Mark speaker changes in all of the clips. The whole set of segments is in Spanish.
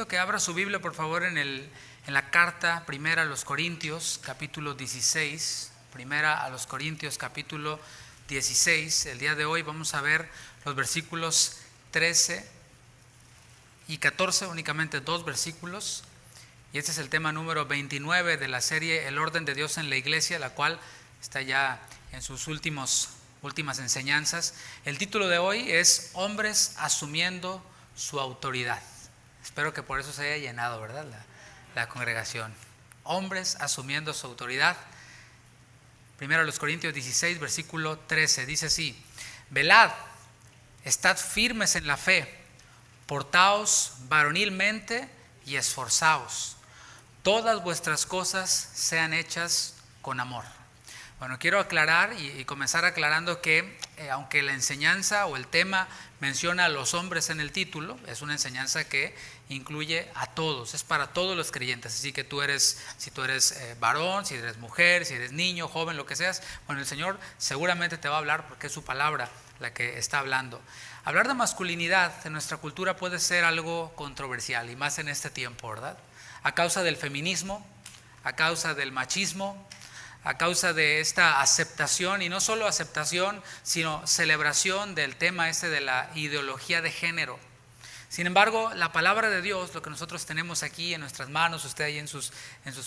Speaker 1: invito a que abra su Biblia, por favor, en la carta primera a los Corintios, capítulo 16. Primera a los Corintios, capítulo 16. El día de hoy vamos a ver los versículos 13 y 14, únicamente dos versículos. Y este es el tema número 29 de la serie El orden de Dios en la iglesia, la cual está ya en sus últimas enseñanzas. El título de hoy es Hombres asumiendo su autoridad. Espero que por eso se haya llenado, ¿verdad? La congregación. Hombres asumiendo su autoridad. Primero los Corintios 16, versículo 13. Dice así: Velad, estad firmes en la fe, portaos varonilmente y esforzaos. Todas vuestras cosas sean hechas con amor. Bueno, quiero aclarar y comenzar aclarando que aunque la enseñanza o el tema menciona a los hombres en el título, es una enseñanza que incluye a todos, es para todos los creyentes. Así que si tú eres varón, si eres mujer, si eres niño, joven, lo que seas, bueno, el Señor seguramente te va a hablar porque es su palabra la que está hablando. Hablar de masculinidad en nuestra cultura puede ser algo controversial, y más en este tiempo, ¿verdad? A causa del feminismo, a causa del machismo, a causa de esta aceptación, y no solo aceptación, sino celebración del tema de la ideología de género. Sin embargo, la palabra de Dios, lo que nosotros tenemos aquí en nuestras manos, usted ahí en sus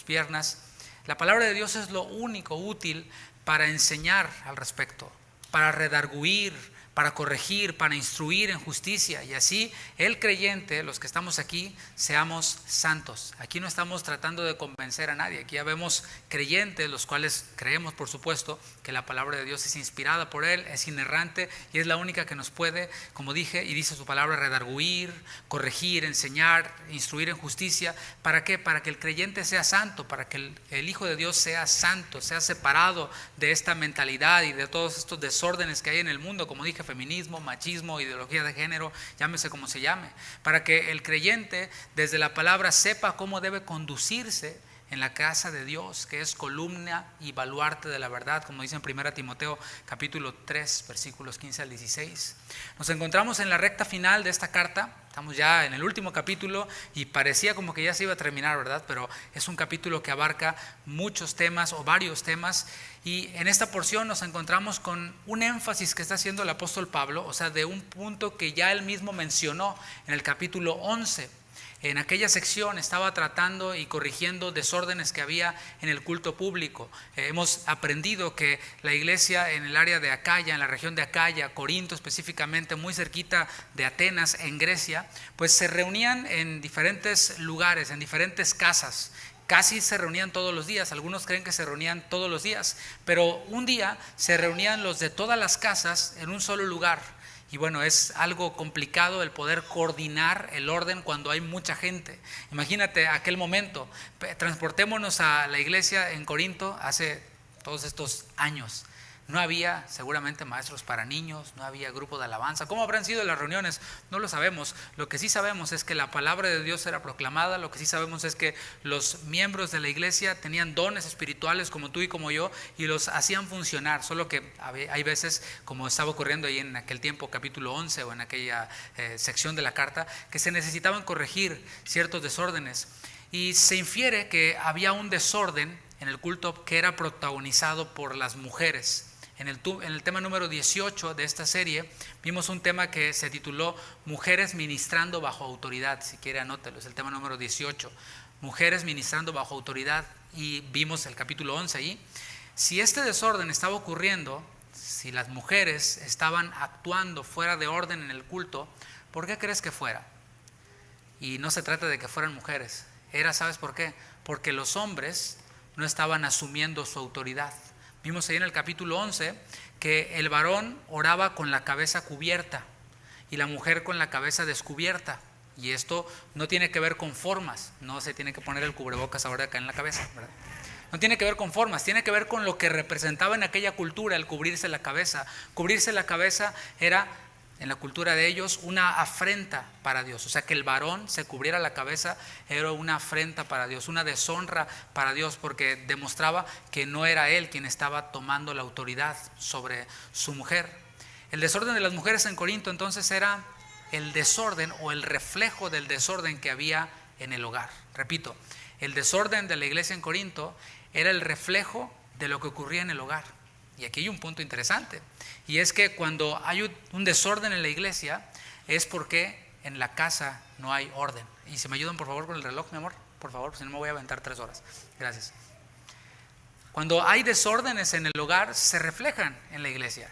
Speaker 1: piernas, la palabra de Dios es lo único útil para enseñar al respecto, para redarguir, para corregir, para instruir en justicia, y así el creyente, los que estamos aquí, seamos santos. Aquí no estamos tratando de convencer a nadie, aquí ya vemos creyentes, los cuales creemos, por supuesto, que la palabra de Dios es inspirada por Él, es inerrante y es la única que nos puede, como dije y dice su palabra, redarguir, corregir, enseñar, instruir en justicia. ¿Para qué? Para que el creyente sea santo, para que el Hijo de Dios sea santo, sea separado de esta mentalidad y de todos estos desórdenes que hay en el mundo, como dije, feminismo, machismo, ideología de género, llámese como se llame, para que el creyente desde la palabra sepa cómo debe conducirse en la casa de Dios, que es columna y baluarte de la verdad, como dice en 1 Timoteo capítulo 3, versículos 15 al 16. Nos encontramos en la recta final de esta carta, estamos ya en el último capítulo y parecía como que ya se iba a terminar, ¿verdad? Pero es un capítulo que abarca muchos temas o varios temas, y en esta porción nos encontramos con un énfasis que está haciendo el apóstol Pablo, o sea, de un punto que ya él mismo mencionó en el capítulo 11. En aquella sección estaba tratando y corrigiendo desórdenes que había en el culto público. Hemos aprendido que la iglesia en el área de Acaya, en la región de Acaya, Corinto específicamente, muy cerquita de Atenas, en Grecia, pues se reunían en diferentes lugares, en diferentes casas. Casi se reunían todos los días, algunos creen que se reunían todos los días, pero un día se reunían los de todas las casas en un solo lugar. Y bueno, es algo complicado el poder coordinar el orden cuando hay mucha gente. Imagínate aquel momento, transportémonos a la iglesia en Corinto hace todos estos años. No había seguramente maestros para niños, no había grupo de alabanza. ¿Cómo habrán sido las reuniones? No lo sabemos. Lo que sí sabemos es que la palabra de Dios era proclamada. Lo que sí sabemos es que los miembros de la iglesia tenían dones espirituales como tú y como yo, y los hacían funcionar. Solo que hay veces, como estaba ocurriendo ahí en aquel tiempo, capítulo 11, o en aquella sección de la carta, que se necesitaban corregir ciertos desórdenes. Y se infiere que había un desorden en el culto que era protagonizado por las mujeres. En el tema número 18 de esta serie vimos un tema que se tituló Mujeres ministrando bajo autoridad. Si quiere anótelo, es el tema número 18, Mujeres ministrando bajo autoridad, y vimos el capítulo 11 ahí. Si este desorden estaba ocurriendo, si las mujeres estaban actuando fuera de orden en el culto, ¿por qué crees que fuera? Y no se trata de que fueran mujeres, ¿sabes por qué? Porque los hombres no estaban asumiendo su autoridad. Vimos ahí en el capítulo 11 que el varón oraba con la cabeza cubierta y la mujer con la cabeza descubierta. Y esto no tiene que ver con formas, no se tiene que poner el cubrebocas ahora acá en la cabeza, ¿verdad? No tiene que ver con formas, tiene que ver con lo que representaba en aquella cultura el cubrirse la cabeza. Cubrirse la cabeza era, en la cultura de ellos, una afrenta para Dios. O sea, que el varón se cubriera la cabeza era una afrenta para Dios, una deshonra para Dios, porque demostraba que no era él quien estaba tomando la autoridad sobre su mujer. El desorden de las mujeres en Corinto entonces era el desorden o el reflejo del desorden que había en el hogar. Repito, el desorden de la iglesia en Corinto era el reflejo de lo que ocurría en el hogar. Y aquí hay un punto interesante, y es que cuando hay un desorden en la iglesia es porque en la casa no hay orden. Y si me ayudan por favor con el reloj, mi amor, por favor, si no me voy a aventar 3 horas. Gracias. Cuando hay desórdenes en el hogar, se reflejan en la iglesia.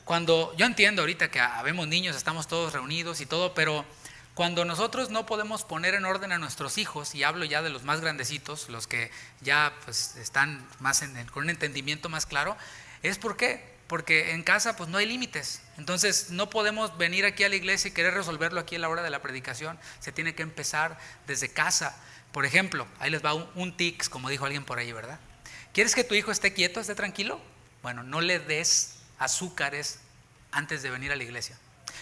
Speaker 1: Cuando yo entiendo ahorita que habemos niños, estamos todos reunidos y todo, pero cuando nosotros no podemos poner en orden a nuestros hijos, y hablo ya de los más grandecitos, los que ya pues están más con un entendimiento más claro, es porque en casa pues no hay límites. Entonces no podemos venir aquí a la iglesia y querer resolverlo aquí a la hora de la predicación. Se tiene que empezar desde casa. Por ejemplo, ahí les va un tics, como dijo alguien por ahí, ¿verdad? ¿Quieres que tu hijo esté quieto, esté tranquilo? Bueno, no le des azúcares antes de venir a la iglesia.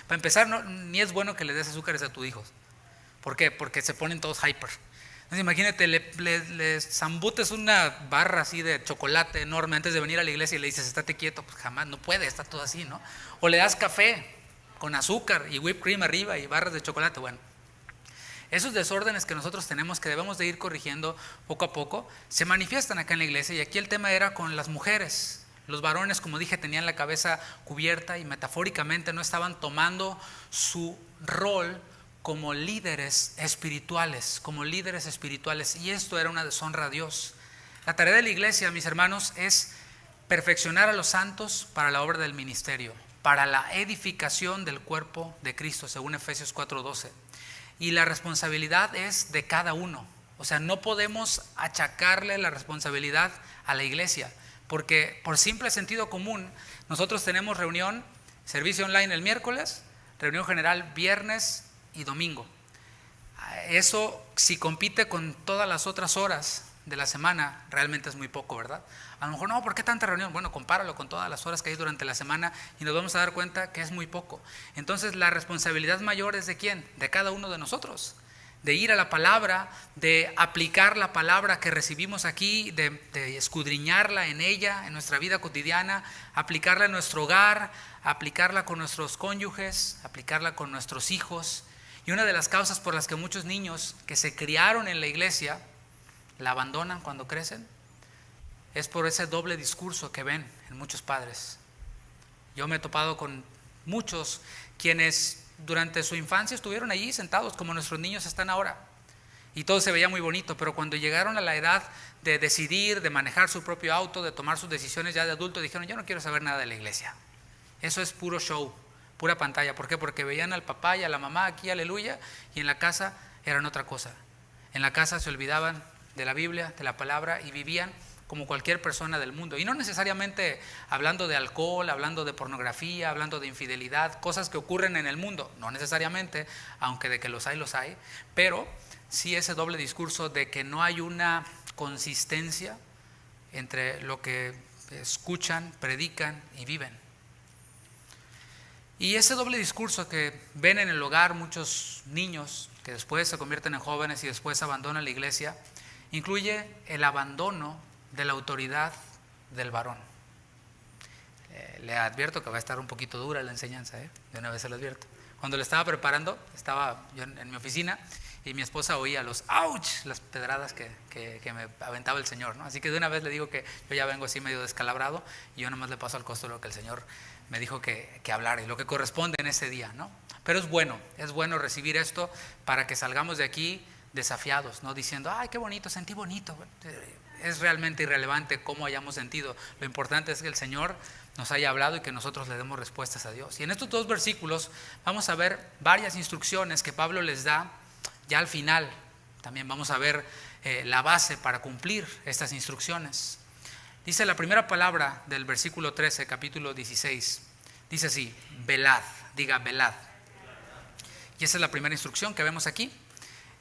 Speaker 1: Para empezar, ni es bueno que le des azúcares a tus hijos. ¿Por qué? Porque se ponen todos hyper. Entonces imagínate, le zambutes una barra así de chocolate enorme antes de venir a la iglesia y le dices, estate quieto. Pues jamás, no puede, está todo así, ¿no? O le das café con azúcar y whipped cream arriba y barras de chocolate. Bueno, esos desórdenes que nosotros tenemos, que debemos de ir corrigiendo poco a poco, se manifiestan acá en la iglesia. Y aquí el tema era con las mujeres. Los varones, como dije, tenían la cabeza cubierta y metafóricamente no estaban tomando su rol como líderes espirituales, y esto era una deshonra a Dios. La tarea de la iglesia, mis hermanos, es perfeccionar a los santos para la obra del ministerio, para la edificación del cuerpo de Cristo, según Efesios 4:12. Y la responsabilidad es de cada uno. O sea, no podemos achacarle la responsabilidad a la iglesia, porque por simple sentido común, nosotros tenemos reunión, servicio online el miércoles, reunión general viernes y domingo. Eso, si compite con todas las otras horas de la semana, realmente es muy poco, ¿verdad? A lo mejor, no, ¿por qué tanta reunión? Bueno, compáralo con todas las horas que hay durante la semana y nos vamos a dar cuenta que es muy poco. Entonces, la responsabilidad mayor es ¿de quién? De cada uno de nosotros. De ir a la palabra, de aplicar la palabra que recibimos aquí, de escudriñarla en ella, en nuestra vida cotidiana, aplicarla en nuestro hogar, aplicarla con nuestros cónyuges, aplicarla con nuestros hijos. Y una de las causas por las que muchos niños que se criaron en la iglesia la abandonan cuando crecen es por ese doble discurso que ven en muchos padres. Yo me he topado con muchos quienes durante su infancia estuvieron allí sentados como nuestros niños están ahora, y todo se veía muy bonito, pero cuando llegaron a la edad de decidir, de manejar su propio auto, de tomar sus decisiones ya de adulto, dijeron, yo no quiero saber nada de la iglesia, eso es puro show, pura pantalla. ¿Por qué? Porque veían al papá y a la mamá aquí, aleluya, y en la casa eran otra cosa. En la casa se olvidaban de la Biblia, de la palabra, y vivían como cualquier persona del mundo, y no necesariamente hablando de alcohol, hablando de pornografía, hablando de infidelidad, cosas que ocurren en el mundo, no necesariamente, aunque de que los hay, pero sí ese doble discurso de que no hay una consistencia entre lo que escuchan, predican y viven. Y ese doble discurso que ven en el hogar muchos niños que después se convierten en jóvenes y después abandonan la iglesia, incluye el abandono de la autoridad del varón. Le advierto que va a estar un poquito dura la enseñanza, de una vez se lo advierto. Cuando le estaba preparando, estaba yo en mi oficina y mi esposa oía los ouch, las pedradas que me aventaba el Señor, ¿no? Así que de una vez le digo que yo ya vengo así medio descalabrado y yo nomás le paso al costo lo que el Señor me dijo que hablara y lo que corresponde en ese día, ¿no? Pero es bueno recibir esto para que salgamos de aquí desafiados, no diciendo, ay, qué bonito, sentí bonito. Es realmente irrelevante cómo hayamos sentido. Lo importante es que el Señor nos haya hablado y que nosotros le demos respuestas a Dios. Y en estos 2 versículos vamos a ver varias instrucciones que Pablo les da ya al final. También vamos a ver la base para cumplir estas instrucciones. Dice la primera palabra del versículo 13, capítulo 16. Dice así, velad, diga velad. Y esa es la primera instrucción que vemos aquí.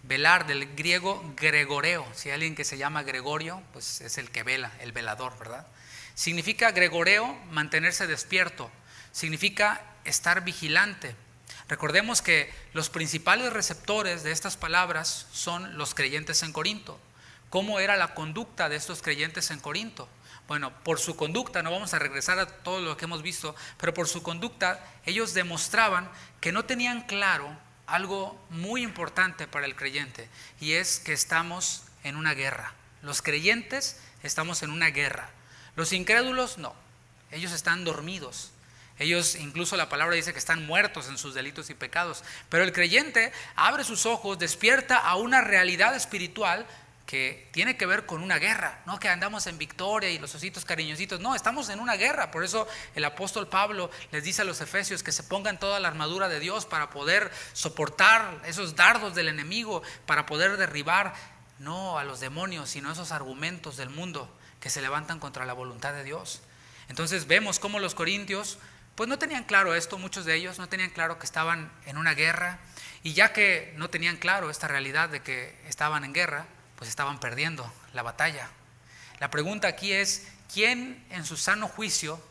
Speaker 1: Velar, del griego gregoreo. Si hay alguien que se llama Gregorio, pues es el que vela, el velador, ¿verdad? Significa gregoreo, mantenerse despierto. Significa estar vigilante. Recordemos que los principales receptores de estas palabras son los creyentes en Corinto. ¿Cómo era la conducta de estos creyentes en Corinto? Bueno, por su conducta, no vamos a regresar a todo lo que hemos visto, pero por su conducta ellos demostraban que no tenían claro algo muy importante para el creyente, y es que estamos en una guerra. Los creyentes estamos en una guerra. Los incrédulos no, ellos están dormidos. Ellos, incluso la palabra dice que están muertos en sus delitos y pecados. Pero el creyente abre sus ojos, despierta a una realidad espiritual que tiene que ver con una guerra. No que andamos en victoria y los ositos cariñositos. No, estamos en una guerra. Por eso el apóstol Pablo les dice a los efesios que se pongan toda la armadura de Dios para poder soportar esos dardos del enemigo, para poder derribar no a los demonios, sino esos argumentos del mundo que se levantan contra la voluntad de Dios. Entonces vemos cómo los corintios pues no tenían claro esto, muchos de ellos no tenían claro que estaban en una guerra, y ya que no tenían claro esta realidad de que estaban en guerra, pues estaban perdiendo la batalla. La pregunta aquí es, ¿quién en su sano juicio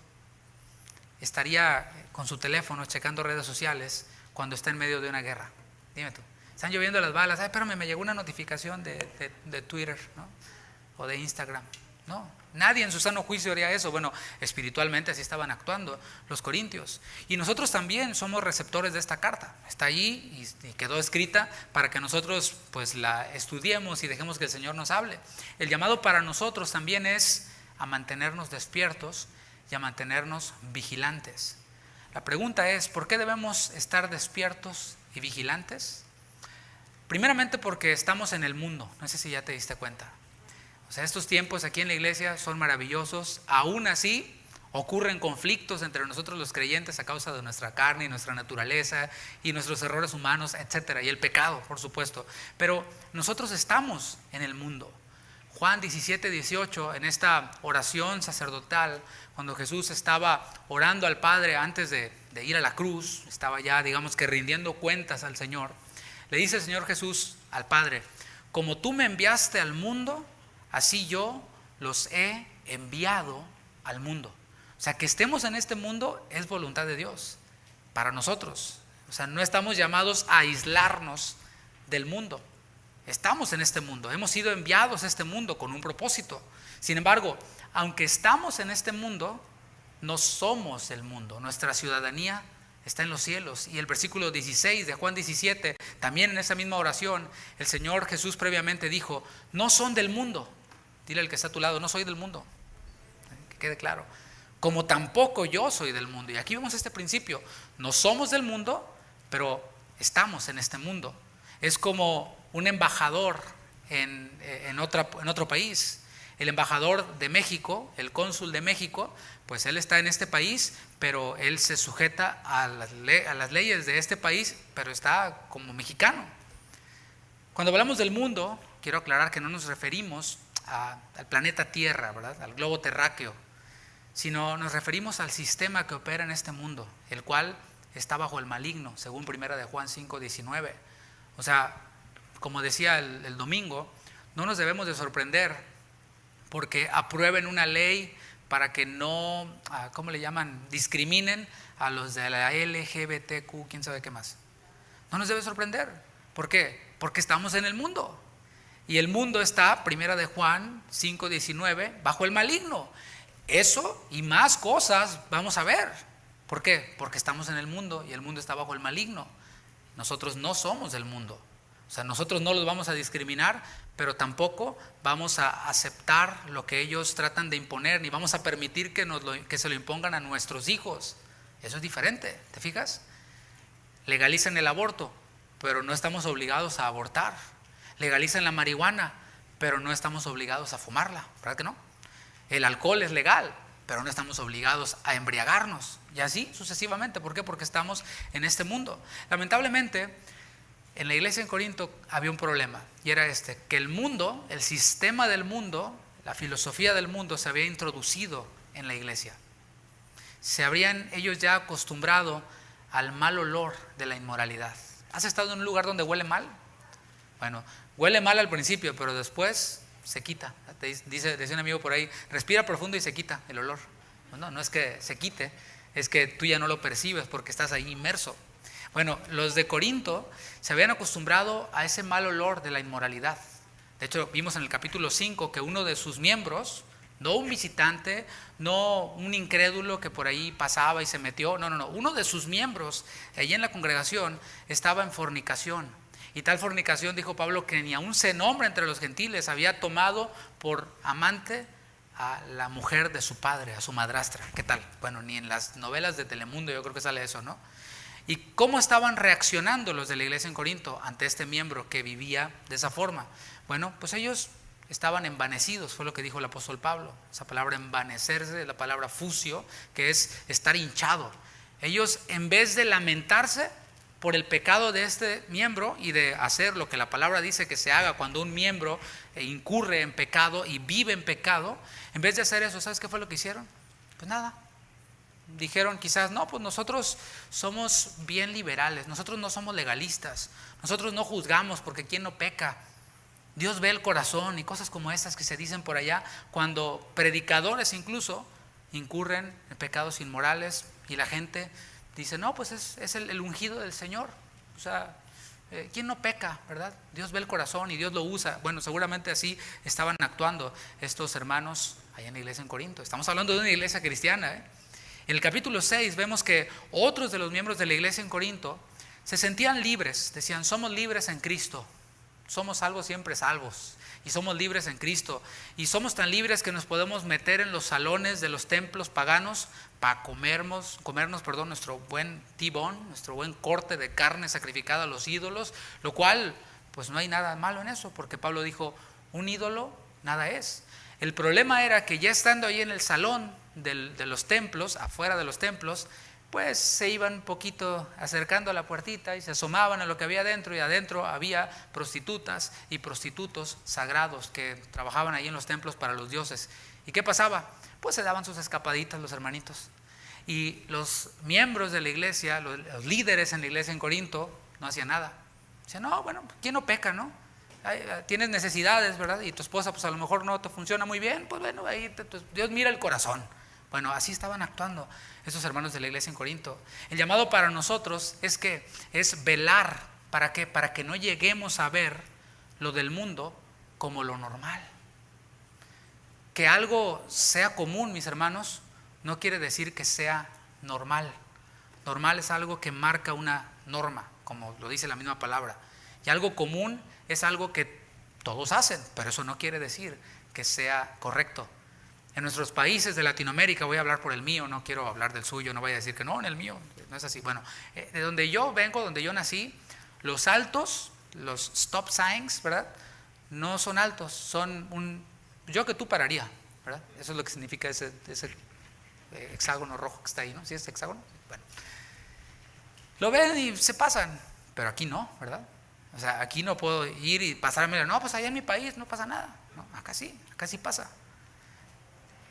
Speaker 1: estaría con su teléfono checando redes sociales cuando está en medio de una guerra? Dime tú, están lloviendo las balas, espérame, me llegó una notificación de Twitter, ¿no? O de Instagram. No, nadie en su sano juicio haría eso. Bueno, espiritualmente así estaban actuando los corintios. Y nosotros también somos receptores de esta carta. Está allí y quedó escrita para que nosotros pues la estudiemos y dejemos que el Señor nos hable. El llamado para nosotros también es a mantenernos despiertos y a mantenernos vigilantes. La pregunta es, ¿por qué debemos estar despiertos y vigilantes? Primeramente porque estamos en el mundo. No sé si ya te diste cuenta. O sea, estos tiempos aquí en la iglesia son maravillosos. Aún así ocurren conflictos entre nosotros los creyentes a causa de nuestra carne y nuestra naturaleza y nuestros errores humanos, etcétera, y el pecado, por supuesto. Pero nosotros estamos en el mundo. Juan 17:18, en esta oración sacerdotal, cuando Jesús estaba orando al Padre antes de ir a la cruz, estaba ya, digamos que rindiendo cuentas al Señor, le dice el Señor Jesús al Padre: como tú me enviaste al mundo, así yo los he enviado al mundo. O sea, que estemos en este mundo es voluntad de Dios para nosotros. O sea, no estamos llamados a aislarnos del mundo. Estamos en este mundo, hemos sido enviados a este mundo con un propósito. Sin embargo, aunque estamos en este mundo, no somos el mundo. Nuestra ciudadanía está en los cielos. Y el versículo 16 de Juan 17, también en esa misma oración, el Señor Jesús previamente dijo: no son del mundo. Dile al que está a tu lado: no soy del mundo. Que quede claro. Como tampoco yo soy del mundo. Y aquí vemos este principio: no somos del mundo, pero estamos en este mundo. Es como un embajador en otro país. El embajador de México, el cónsul de México, pues él está en este país, pero él se sujeta a las leyes de este país, pero está como mexicano. Cuando hablamos del mundo, quiero aclarar que no nos referimos al planeta Tierra, ¿verdad?, al globo terráqueo, sino nos referimos al sistema que opera en este mundo, el cual está bajo el maligno, según 1 de Juan 5:19. O sea, como decía el domingo, no nos debemos de sorprender porque aprueben una ley para que no, ¿cómo le llaman?, discriminen a los de la LGBTQ, quién sabe qué más. No nos debe sorprender. ¿Por qué? Porque estamos en el mundo. Y el mundo está, 1 de Juan 5:19, bajo el maligno. Eso y más cosas vamos a ver. ¿Por qué? Porque estamos en el mundo y el mundo está bajo el maligno. Nosotros no somos del mundo. O sea, nosotros no los vamos a discriminar, pero tampoco vamos a aceptar lo que ellos tratan de imponer, ni vamos a permitir que se lo impongan a nuestros hijos. Eso es diferente, ¿te fijas? Legalizan el aborto, pero no estamos obligados a abortar. Legalizan la marihuana, pero no estamos obligados a fumarla, ¿verdad que no? El alcohol es legal, pero no estamos obligados a embriagarnos, y así sucesivamente. ¿Por qué? Porque estamos en este mundo. Lamentablemente, en la iglesia en Corinto había un problema, y era que el mundo, el sistema del mundo, la filosofía del mundo se había introducido en la iglesia. Se habrían ellos ya acostumbrado al mal olor de la inmoralidad. ¿Has estado en un lugar donde huele mal? Bueno, huele mal al principio, pero después se quita. Decía un amigo por ahí: respira profundo y se quita el olor. No es que se quite, es que tú ya no lo percibes porque estás ahí inmerso. Bueno, los de Corinto se habían acostumbrado a ese mal olor de la inmoralidad. De hecho, vimos en el capítulo 5 que uno de sus miembros, No un visitante, no un incrédulo que por ahí pasaba y se metió. No. Uno de sus miembros allí en la congregación estaba en fornicación. Y tal fornicación, dijo Pablo, que ni aún se nombra entre los gentiles. Había tomado por amante a la mujer de su padre, a su madrastra. ¿Qué tal? Bueno, ni en las novelas de Telemundo yo creo que sale eso, ¿no? ¿Y cómo estaban reaccionando los de la iglesia en Corinto ante este miembro que vivía de esa forma? Bueno, pues ellos estaban envanecidos, fue lo que dijo el apóstol Pablo. Esa palabra envanecerse, la palabra fusio, que es estar hinchado. Ellos, en vez de lamentarse por el pecado de este miembro y de hacer lo que la palabra dice que se haga cuando un miembro incurre en pecado y vive en pecado, en vez de hacer eso, ¿sabes qué fue lo que hicieron? Pues nada. Dijeron quizás, no, pues nosotros somos bien liberales, nosotros no somos legalistas, nosotros no juzgamos porque ¿quién no peca? Dios ve el corazón y cosas como estas que se dicen por allá, cuando predicadores incluso incurren en pecados inmorales y la gente dice, no, pues es el ungido del Señor. O sea, ¿quién no peca, verdad? Dios ve el corazón y Dios lo usa. Bueno, seguramente así estaban actuando estos hermanos allá en la iglesia en Corinto. Estamos hablando de una iglesia cristiana, ¿eh? En el capítulo 6 vemos que otros de los miembros de la iglesia en Corinto se sentían libres, decían, somos libres en Cristo, somos salvos siempre salvos, y somos libres en Cristo, y somos tan libres que nos podemos meter en los salones de los templos paganos para comernos nuestro buen T-bone, nuestro buen corte de carne sacrificada a los ídolos, lo cual pues no hay nada malo en eso, porque Pablo dijo, un ídolo nada es. El problema era que ya estando ahí en el salón de los templos, afuera de los templos, pues se iban un poquito acercando a la puertita y se asomaban a lo que había adentro, y adentro había prostitutas y prostitutos sagrados que trabajaban ahí en los templos para los dioses. ¿Y qué pasaba? Pues se daban sus escapaditas los hermanitos. Y los miembros de la iglesia, los líderes en la iglesia en Corinto, no hacían nada. Decían, no, bueno, ¿quién no peca, no? Tienes necesidades, ¿verdad? Y tu esposa pues a lo mejor no te funciona muy bien, pues bueno, ahí Dios mira el corazón. Bueno, así estaban actuando esos hermanos de la iglesia en Corinto. El llamado para nosotros es velar. ¿Para qué? Para que no lleguemos a ver lo del mundo como lo normal. Que algo sea común, mis hermanos, no quiere decir que sea normal. Normal es algo que marca una norma, como lo dice la misma palabra. Y algo común es algo que todos hacen, pero eso no quiere decir que sea correcto. En nuestros países de Latinoamérica, voy a hablar por el mío, no quiero hablar del suyo, no vaya a decir que no, en el mío, no es así. Bueno, de donde yo vengo, donde yo nací, los altos, los stop signs, ¿verdad? No son altos, son yo que tú pararía, ¿verdad? Eso es lo que significa ese hexágono rojo que está ahí, ¿no? ¿Sí es hexágono? Bueno, lo ven y se pasan, pero aquí no, ¿verdad? O sea, aquí no puedo ir y pasarme, no, pues allá en mi país no pasa nada, no, acá sí pasa.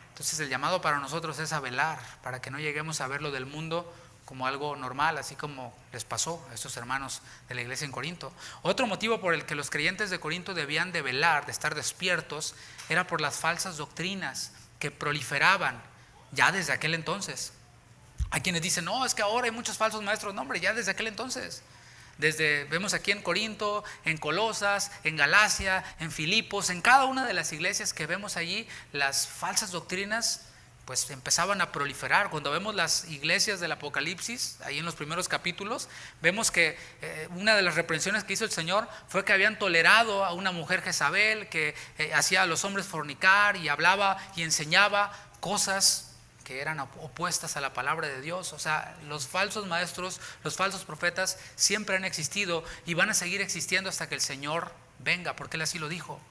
Speaker 1: Entonces el llamado para nosotros es a velar, para que no lleguemos a ver lo del mundo como algo normal, así como les pasó a estos hermanos de la iglesia en Corinto. Otro motivo por el que los creyentes de Corinto debían de velar, de estar despiertos, era por las falsas doctrinas que proliferaban ya desde aquel entonces. Hay quienes dicen, no, es que ahora hay muchos falsos maestros. No, hombre, ya desde aquel entonces. Vemos aquí en Corinto, en Colosas, en Galacia, en Filipos, en cada una de las iglesias que vemos allí, las falsas doctrinas pues empezaban a proliferar. Cuando vemos las iglesias del Apocalipsis, ahí en los primeros capítulos, vemos que una de las reprensiones que hizo el Señor fue que habían tolerado a una mujer Jezabel que hacía a los hombres fornicar y hablaba y enseñaba cosas que eran opuestas a la palabra de Dios. O sea, los falsos maestros, los falsos profetas siempre han existido y van a seguir existiendo hasta que el Señor venga, porque Él así lo dijo.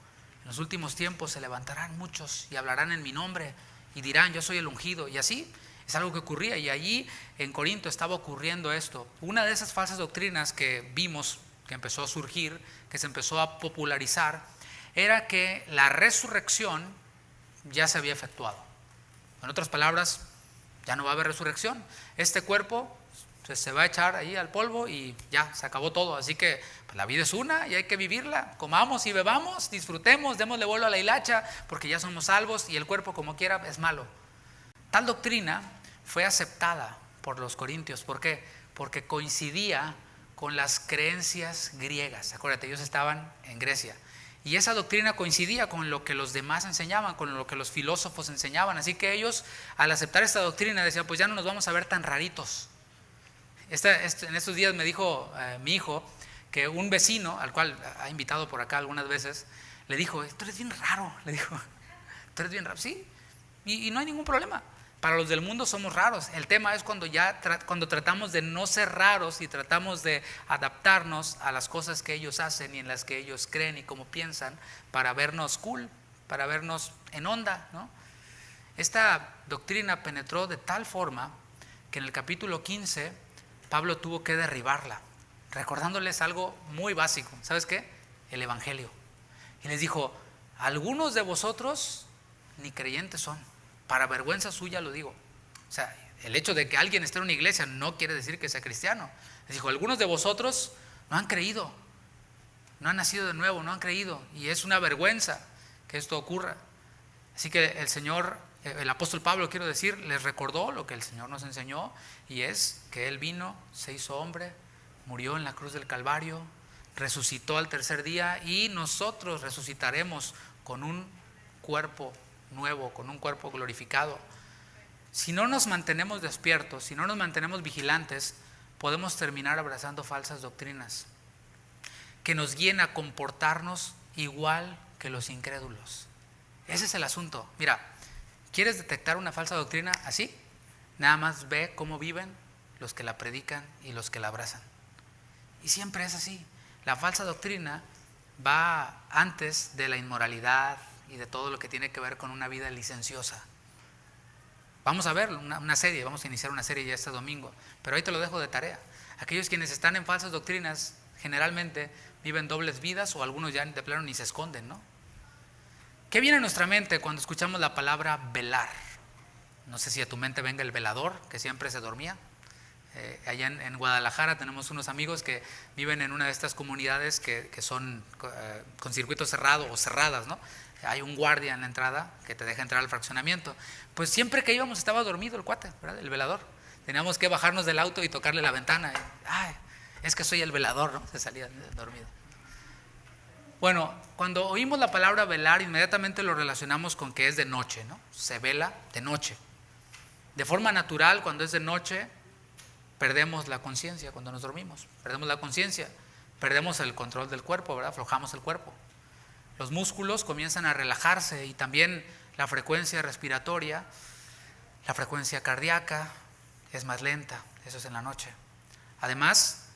Speaker 1: En los últimos tiempos se levantarán muchos y hablarán en mi nombre y dirán, yo soy el ungido. Y así es algo que ocurría, y allí en Corinto estaba ocurriendo esto. Una de esas falsas doctrinas que vimos que empezó a surgir, que se empezó a popularizar, era que la resurrección ya se había efectuado. En otras palabras, ya no va a haber resurrección. Este cuerpo se va a echar ahí al polvo y ya, se acabó todo. Así que pues, la vida es una y hay que vivirla. Comamos y bebamos, disfrutemos, démosle vuelo a la hilacha, porque ya somos salvos y el cuerpo como quiera es malo. Tal doctrina fue aceptada por los corintios. ¿Por qué? Porque coincidía con las creencias griegas. Acuérdate, ellos estaban en Grecia. Y esa doctrina coincidía con lo que los demás enseñaban, con lo que los filósofos enseñaban. Así que ellos, al aceptar esta doctrina, decían, pues ya no nos vamos a ver tan raritos. En estos días me dijo mi hijo que un vecino, al cual ha invitado por acá algunas veces, le dijo, tú eres bien raro, le dijo, tú eres bien raro, sí, y no hay ningún problema. Para los del mundo somos raros. El tema es cuando tratamos de no ser raros y tratamos de adaptarnos a las cosas que ellos hacen y en las que ellos creen y cómo piensan para vernos cool, para vernos en onda, ¿no? Esta doctrina penetró de tal forma que en el capítulo 15 Pablo tuvo que derribarla, recordándoles algo muy básico. ¿Sabes qué? El evangelio. Y les dijo, algunos de vosotros ni creyentes son. Para vergüenza suya lo digo. O sea, el hecho de que alguien esté en una iglesia no quiere decir que sea cristiano. Les dijo, algunos de vosotros no han creído, no han nacido de nuevo, no han creído. Y es una vergüenza que esto ocurra. Así que el apóstol Pablo, quiero decir, les recordó lo que el Señor nos enseñó, y es que Él vino, se hizo hombre, murió en la cruz del Calvario, resucitó al tercer día, y nosotros resucitaremos con un cuerpo nuevo, con un cuerpo glorificado. Si no nos mantenemos despiertos, si no nos mantenemos vigilantes, podemos terminar abrazando falsas doctrinas que nos guíen a comportarnos igual que los incrédulos. Ese es el asunto. Mira, ¿quieres detectar una falsa doctrina así? Nada más ve cómo viven los que la predican y los que la abrazan. Y siempre es así. La falsa doctrina va antes de la inmoralidad y de todo lo que tiene que ver con una vida licenciosa. Vamos a ver una serie, vamos a iniciar una serie ya este domingo, pero ahí te lo dejo de tarea. Aquellos quienes están en falsas doctrinas generalmente viven dobles vidas, o algunos ya de plano ni se esconden, ¿no? ¿Qué viene a nuestra mente cuando escuchamos la palabra velar? No sé si a tu mente venga el velador, que siempre se dormía. Allá en Guadalajara tenemos unos amigos que viven en una de estas comunidades que son con circuito cerrado o cerradas, ¿no? Hay un guardia en la entrada que te deja entrar al fraccionamiento. Pues siempre que íbamos estaba dormido el cuate, ¿verdad? El velador. Teníamos que bajarnos del auto y tocarle la ventana. Ay, es que soy el velador, ¿no? Se salía dormido. Bueno, cuando oímos la palabra velar, inmediatamente lo relacionamos con que es de noche, ¿no? Se vela de noche. De forma natural, cuando es de noche, perdemos la conciencia. Cuando nos dormimos, perdemos la conciencia, perdemos el control del cuerpo, ¿verdad? Aflojamos el cuerpo. Los músculos comienzan a relajarse, y también la frecuencia respiratoria, la frecuencia cardíaca es más lenta. Eso es en la noche. Además,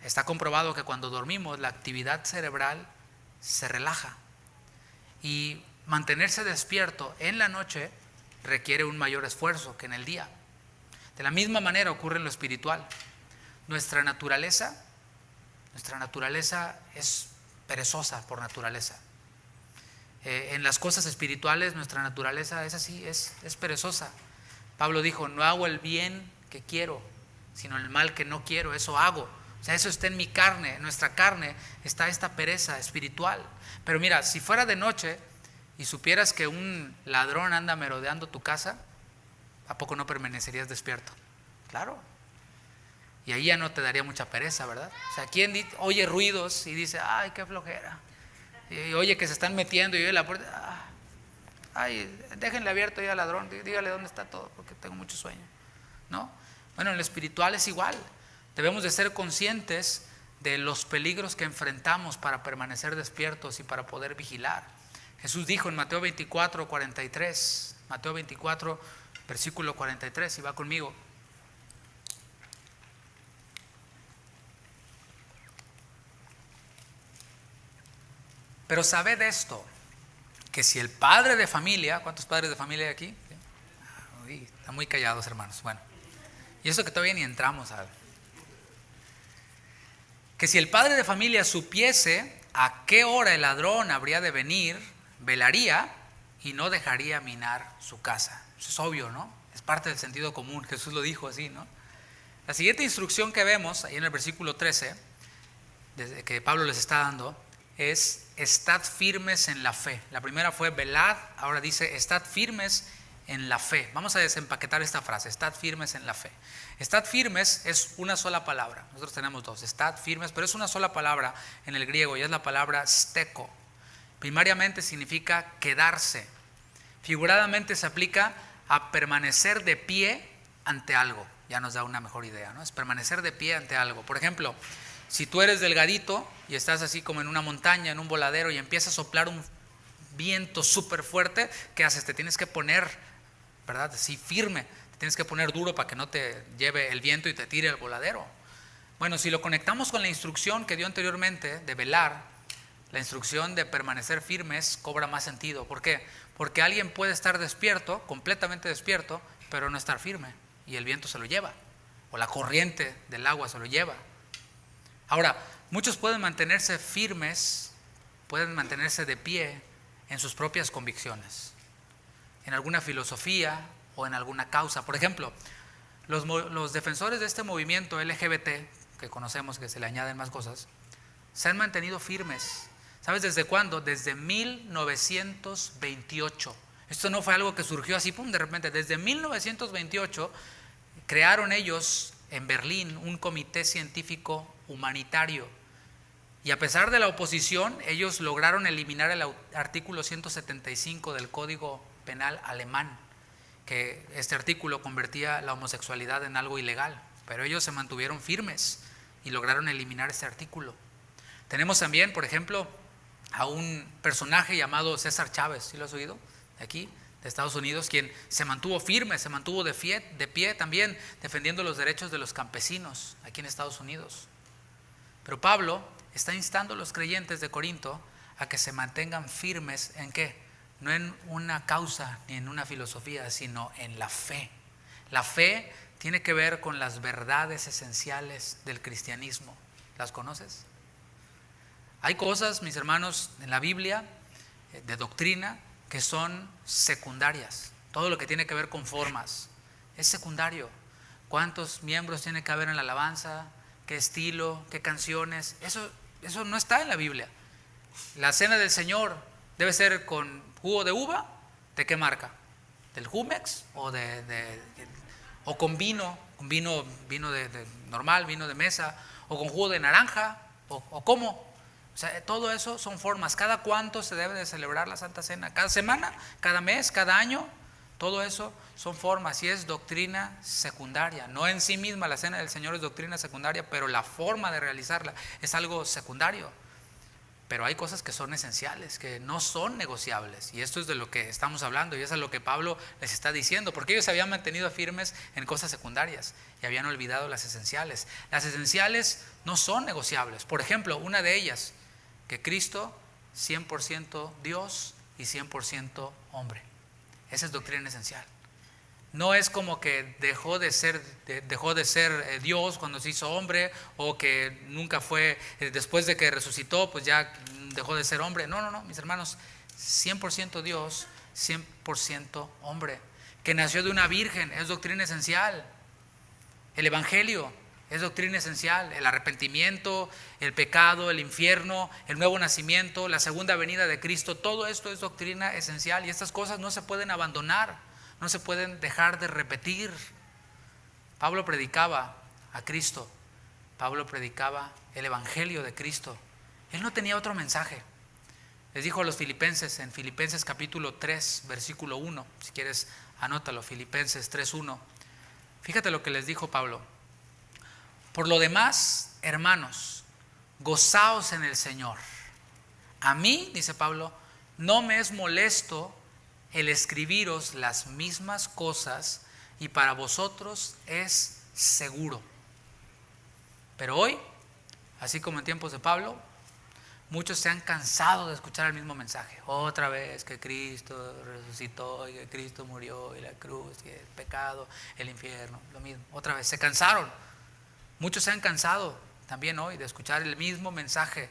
Speaker 1: está comprobado que cuando dormimos la actividad cerebral se relaja, y mantenerse despierto en la noche requiere un mayor esfuerzo que en el día. De la misma manera ocurre en lo espiritual. Nuestra naturaleza es perezosa por naturaleza. En las cosas espirituales nuestra naturaleza es así, es perezosa. Pablo dijo, no hago el bien que quiero, sino el mal que no quiero, eso hago. O sea, eso está en mi carne, en nuestra carne está esta pereza espiritual. Pero mira, si fuera de noche y supieras que un ladrón anda merodeando tu casa, ¿a poco no permanecerías despierto? Claro. Y ahí ya no te daría mucha pereza, ¿verdad? O sea, ¿quién oye ruidos y dice, ay, qué flojera? Y oye que se están metiendo y oye la puerta, ay, déjenle abierto ya al ladrón, dígale dónde está todo, porque tengo mucho sueño, ¿no? Bueno, en lo espiritual es igual. Debemos de ser conscientes de los peligros que enfrentamos para permanecer despiertos y para poder vigilar. Jesús dijo en Mateo 24, 43, Mateo 24, versículo 43, si va conmigo. Pero sabed esto, que si el padre de familia, ¿cuántos padres de familia hay aquí? Uy, están muy callados, hermanos. Bueno, y eso que todavía ni entramos a... Que si el padre de familia supiese a qué hora el ladrón habría de venir, velaría y no dejaría minar su casa. Eso es obvio, ¿no? Es parte del sentido común. Jesús lo dijo así, ¿no? La siguiente instrucción que vemos ahí en el versículo 13, desde que Pablo les está dando, es estad firmes en la fe. La primera fue velad, ahora dice estad firmes en la fe. Vamos a desempaquetar esta frase, estad firmes en la fe. Estad firmes es una sola palabra. Nosotros tenemos dos, estad firmes, pero es una sola palabra en el griego, y es la palabra steko. primariamente significa quedarse. Figuradamente se aplica a permanecer de pie ante algo. Ya nos da una mejor idea, ¿no? Es permanecer de pie ante algo. Por ejemplo, si tú eres delgadito y estás así como en una montaña, en un voladero, y empieza a soplar un viento súper fuerte, ¿qué haces? Te tienes que poner, ¿verdad? Así firme, te tienes que poner duro para que no te lleve el viento y te tire el voladero. Bueno, si lo conectamos con la instrucción que dio anteriormente de velar, la instrucción de permanecer firmes cobra más sentido. ¿Por qué? Porque alguien puede estar despierto, completamente despierto, pero no estar firme, y el viento se lo lleva, o la corriente del agua se lo lleva. Ahora, muchos pueden mantenerse firmes, pueden mantenerse de pie en sus propias convicciones, en alguna filosofía o en alguna causa. Por ejemplo, los defensores de este movimiento LGBT, que conocemos, que se le añaden más cosas, se han mantenido firmes. ¿Sabes desde cuándo? Desde 1928. Esto no fue algo que surgió así, pum, de repente. Desde 1928 crearon ellos en Berlín un comité científico humanitario. Y a pesar de la oposición, ellos lograron eliminar el artículo 175 del Código Penal alemán, que este artículo convertía la homosexualidad en algo ilegal. Pero ellos se mantuvieron firmes y lograron eliminar este artículo. Tenemos también, por ejemplo, a un personaje llamado César Chávez, ¿sí lo has oído? De aquí, de Estados Unidos, quien se mantuvo firme, se mantuvo de pie también, defendiendo los derechos de los campesinos aquí en Estados Unidos. Pero Pablo está instando a los creyentes de Corinto a que se mantengan firmes ¿en qué? No en una causa ni en una filosofía, sino en la fe. La fe tiene que ver con las verdades esenciales del cristianismo. ¿Las conoces? Hay cosas, mis hermanos, en la Biblia, de doctrina, que son secundarias. Todo lo que tiene que ver con formas es secundario. ¿Cuántos miembros tiene que haber en la alabanza? ¿Qué estilo? ¿Qué canciones? Eso no está en la Biblia. La cena del Señor debe ser con jugo de uva. ¿De qué marca? ¿Del Jumex? ¿O con vino? ¿Con vino de normal, vino de mesa? ¿O con jugo de naranja? ¿O cómo? O sea, todo eso son formas. ¿Cada cuánto se debe de celebrar la Santa Cena? ¿Cada semana? ¿Cada mes? ¿Cada año? Todo eso son formas y es doctrina secundaria. No en sí misma la Cena del Señor es doctrina secundaria, pero la forma de realizarla es algo secundario. Pero hay cosas que son esenciales, que no son negociables. Y esto es de lo que estamos hablando y eso es lo que Pablo les está diciendo. Porque ellos se habían mantenido firmes en cosas secundarias y habían olvidado las esenciales. Las esenciales no son negociables. Por ejemplo, una de ellas, que Cristo 100% Dios y 100% hombre. Esa es doctrina esencial. No es como que dejó de ser Dios cuando se hizo hombre, o que nunca fue, después de que resucitó, pues ya dejó de ser hombre. No, mis hermanos, 100% Dios, 100% hombre. Que nació de una virgen, es doctrina esencial. El Evangelio es doctrina esencial. El arrepentimiento, el pecado, el infierno, el nuevo nacimiento, la segunda venida de Cristo, todo esto es doctrina esencial y estas cosas no se pueden abandonar, no se pueden dejar de repetir. Pablo predicaba a Cristo, Pablo predicaba el Evangelio de Cristo. Él no tenía otro mensaje. Les dijo a los filipenses en Filipenses capítulo 3, versículo 1, si quieres anótalo, Filipenses 3:1. Fíjate lo que les dijo Pablo. Por lo demás, hermanos, gozaos en el Señor. A mí, dice Pablo, no me es molesto el escribiros las mismas cosas y para vosotros es seguro. Pero hoy, así como en tiempos de Pablo, muchos se han cansado de escuchar el mismo mensaje. Otra vez que Cristo resucitó y que Cristo murió y la cruz y el pecado, el infierno, lo mismo. Otra vez, se cansaron. Muchos se han cansado también hoy de escuchar el mismo mensaje,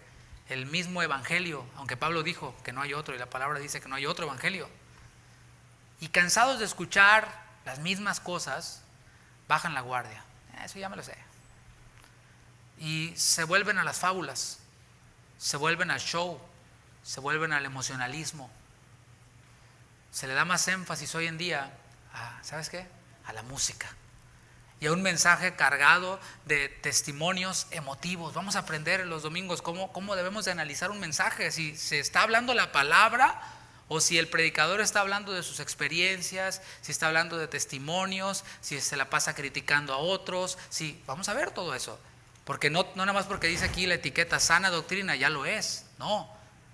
Speaker 1: el mismo evangelio, aunque Pablo dijo que no hay otro y la palabra dice que no hay otro evangelio. Y cansados de escuchar las mismas cosas, bajan la guardia. Eso ya me lo sé. Y se vuelven a las fábulas, se vuelven al show, se vuelven al emocionalismo. Se le da más énfasis hoy en día a, ¿sabes qué? A la música. y a un mensaje cargado de testimonios emotivos. Vamos a aprender los domingos cómo debemos de analizar un mensaje, si se está hablando la palabra o si el predicador está hablando de sus experiencias, si está hablando de testimonios, si se la pasa criticando a otros. Sí, vamos a ver todo eso, porque no nada más porque dice aquí la etiqueta sana doctrina ya lo es. No,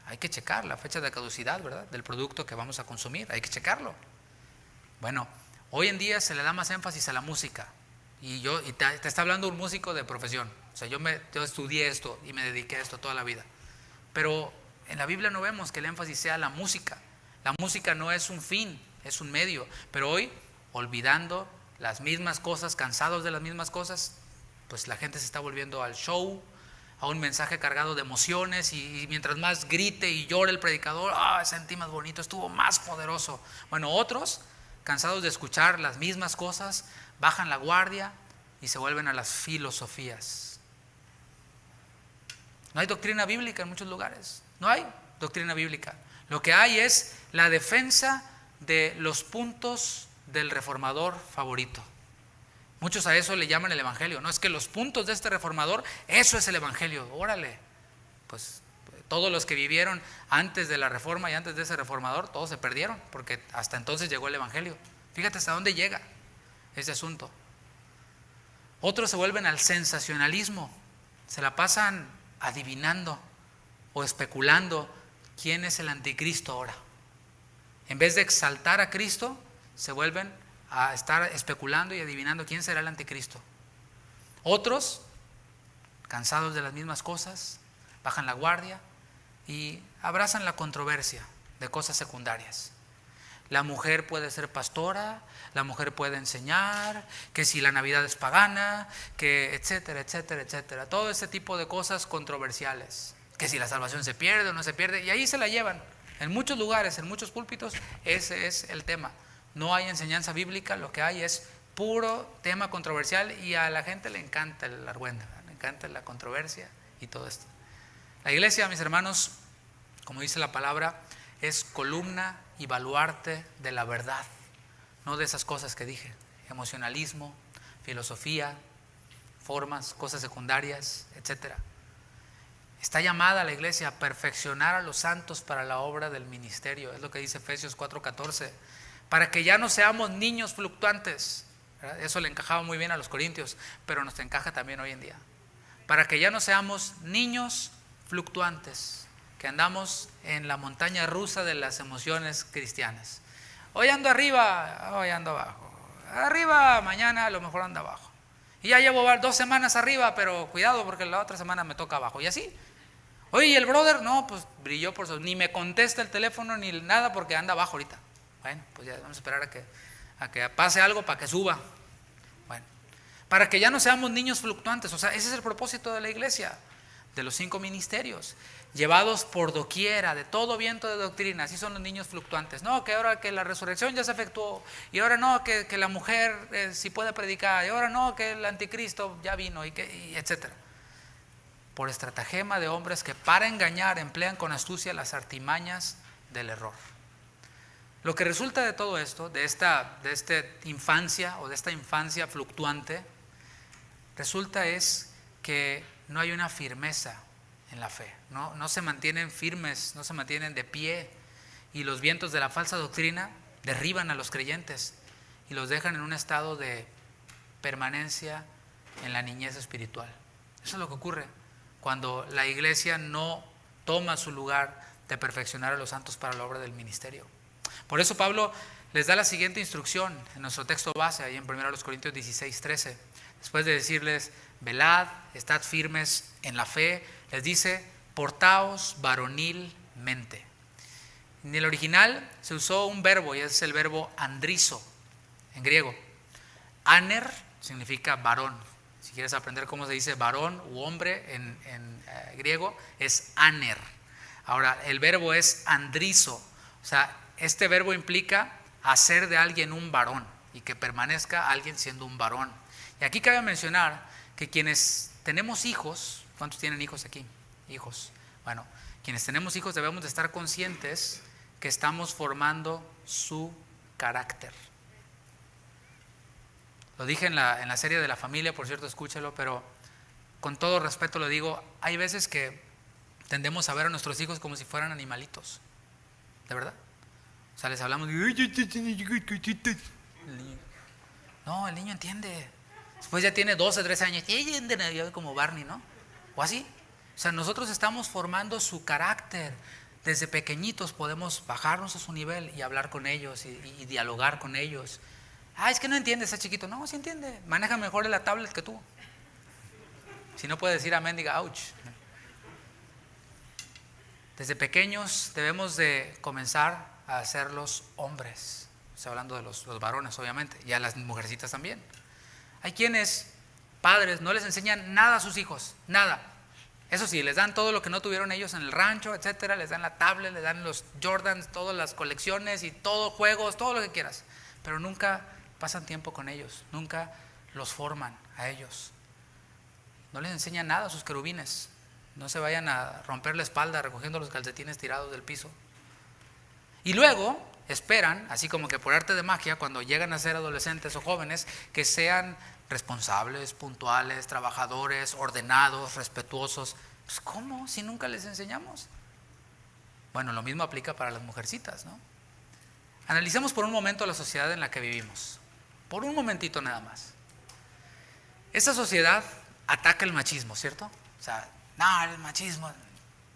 Speaker 1: hay que checar la fecha de caducidad, ¿verdad?, del producto que vamos a consumir, hay que checarlo. Bueno, hoy en día se le da más énfasis a la música. Y te está hablando un músico de profesión. O sea, yo estudié esto y me dediqué a esto toda la vida. Pero en la Biblia no vemos que el énfasis sea la música. La música no es un fin, es un medio. Pero hoy, olvidando las mismas cosas, cansados de las mismas cosas, pues la gente se está volviendo al show, a un mensaje cargado de emociones, y mientras más grite y llore el predicador, sentí más bonito, estuvo más poderoso. Bueno, otros, cansados de escuchar las mismas cosas, bajan la guardia y se vuelven a las filosofías. No hay doctrina bíblica en muchos lugares. No hay doctrina bíblica. Lo que hay es la defensa de los puntos del reformador favorito. Muchos a eso le llaman el evangelio. No, es que los puntos de este reformador, eso es el evangelio. Órale. Pues todos los que vivieron antes de la reforma y antes de ese reformador, todos se perdieron, porque hasta entonces llegó el evangelio. Fíjate hasta dónde llega ese asunto. Otros se vuelven al sensacionalismo, se la pasan adivinando o especulando quién es el anticristo ahora. En vez de exaltar a Cristo, se vuelven a estar especulando y adivinando quién será el anticristo. Otros, cansados de las mismas cosas, bajan la guardia y abrazan la controversia de cosas secundarias. La mujer puede ser pastora, la mujer puede enseñar, que si la Navidad es pagana, que etcétera, etcétera, etcétera. Todo ese tipo de cosas controversiales. Que si la salvación se pierde o no se pierde, y ahí se la llevan. En muchos lugares, en muchos púlpitos, ese es el tema. No hay enseñanza bíblica, lo que hay es puro tema controversial, y a la gente le encanta el argüende, le encanta la controversia y todo esto. La iglesia, mis hermanos, como dice la palabra, es columna y baluarte de la verdad, no de esas cosas que dije, emocionalismo, filosofía, formas, cosas secundarias, etc. Está llamada la iglesia a perfeccionar a los santos para la obra del ministerio, es lo que dice Efesios 4:14, para que ya no seamos niños fluctuantes. ¿Verdad? Eso le encajaba muy bien a los corintios, pero nos encaja también hoy en día. Para que ya no seamos niños fluctuantes, que andamos en la montaña rusa de las emociones cristianas. Hoy ando arriba, hoy ando abajo. Arriba, mañana a lo mejor ando abajo. Y ya llevo 2 semanas arriba, pero cuidado porque la otra semana me toca abajo. Y así. Oye, ¿y el brother? No, pues brilló por eso. Ni me contesta el teléfono ni nada porque anda abajo ahorita. Bueno, pues ya vamos a esperar a que pase algo para que suba. Bueno, para que ya no seamos niños fluctuantes. O sea, ese es el propósito de la iglesia, de los 5 ministerios, llevados por doquiera de todo viento de doctrina. Así son los niños fluctuantes. No, que ahora que la resurrección ya se efectuó, y ahora no, que la mujer sí puede predicar, y ahora no, que el anticristo ya vino, y etcétera. Por estratagema de hombres que para engañar emplean con astucia las artimañas del error. Lo que resulta de todo esto, de esta infancia o de esta infancia fluctuante, resulta es que no hay una firmeza en la fe, no se mantienen firmes, no se mantienen de pie, y los vientos de la falsa doctrina derriban a los creyentes y los dejan en un estado de permanencia en la niñez espiritual. Eso es lo que ocurre cuando la iglesia no toma su lugar de perfeccionar a los santos para la obra del ministerio. Por eso Pablo les da la siguiente instrucción en nuestro texto base, ahí en 1 Corintios 16:13. Después de decirles, velad, estad firmes en la fe, les dice, portaos varonilmente. En el original se usó un verbo, y es el verbo andrizo en griego. Aner significa varón. Si quieres aprender cómo se dice varón u hombre en griego, es aner. Ahora, el verbo es andrizo. O sea, este verbo implica hacer de alguien un varón, y que permanezca alguien siendo un varón. Y aquí cabe mencionar que quienes tenemos hijos, ¿cuántos tienen hijos aquí? Hijos. Bueno, quienes tenemos hijos debemos de estar conscientes que estamos formando su carácter. Lo dije en la serie de la familia, por cierto, escúchalo, pero con todo respeto lo digo, hay veces que tendemos a ver a nuestros hijos como si fueran animalitos, de verdad. O sea, les hablamos de... No, el niño entiende. Después ya tiene 12, 13 años, como Barney, ¿no? O así. O sea, nosotros estamos formando su carácter. Desde pequeñitos podemos bajarnos a su nivel y hablar con ellos y dialogar con ellos. Es que no entiende, está chiquito. No, sí entiende. Maneja mejor la tablet que tú. Si no puede decir amén, diga ouch. Desde pequeños debemos de comenzar a hacerlos hombres. Estoy hablando de los varones, obviamente, y a las mujercitas también. Hay quienes, padres, no les enseñan nada a sus hijos, nada. Eso sí, les dan todo lo que no tuvieron ellos en el rancho, etcétera. Les dan la tablet, les dan los Jordans, todas las colecciones y todo, juegos, todo lo que quieras. Pero nunca pasan tiempo con ellos, nunca los forman a ellos. No les enseñan nada a sus querubines. No se vayan a romper la espalda recogiendo los calcetines tirados del piso. Y luego esperan, así como que por arte de magia, cuando llegan a ser adolescentes o jóvenes, que sean responsables, puntuales, trabajadores, ordenados, respetuosos. Pues ¿cómo? Si nunca les enseñamos. Bueno, lo mismo aplica para las mujercitas, ¿no? Analicemos por un momento la sociedad en la que vivimos. Por un momentito nada más. Esta sociedad ataca el machismo, ¿cierto? O sea, no, el machismo.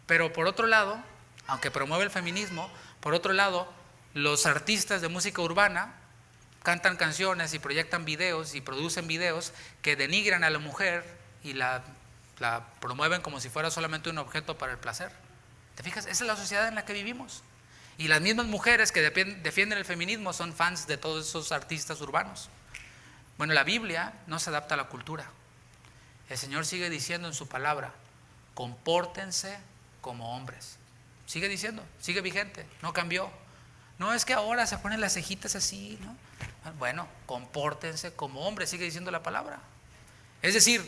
Speaker 1: Pero por otro lado, aunque promueve el feminismo, por otro lado, los artistas de música urbana cantan canciones y proyectan videos y producen videos que denigran a la mujer y la promueven como si fuera solamente un objeto para el placer. ¿Te fijas? Esa es la sociedad en la que vivimos. Y las mismas mujeres que defienden el feminismo son fans de todos esos artistas urbanos. Bueno, la Biblia no se adapta a la cultura. El Señor sigue diciendo en su palabra, compórtense como hombres. Sigue diciendo, sigue vigente, no cambió. No es que ahora se ponen las cejitas así, ¿no? Bueno, compórtense como hombres, sigue diciendo la palabra. Es decir,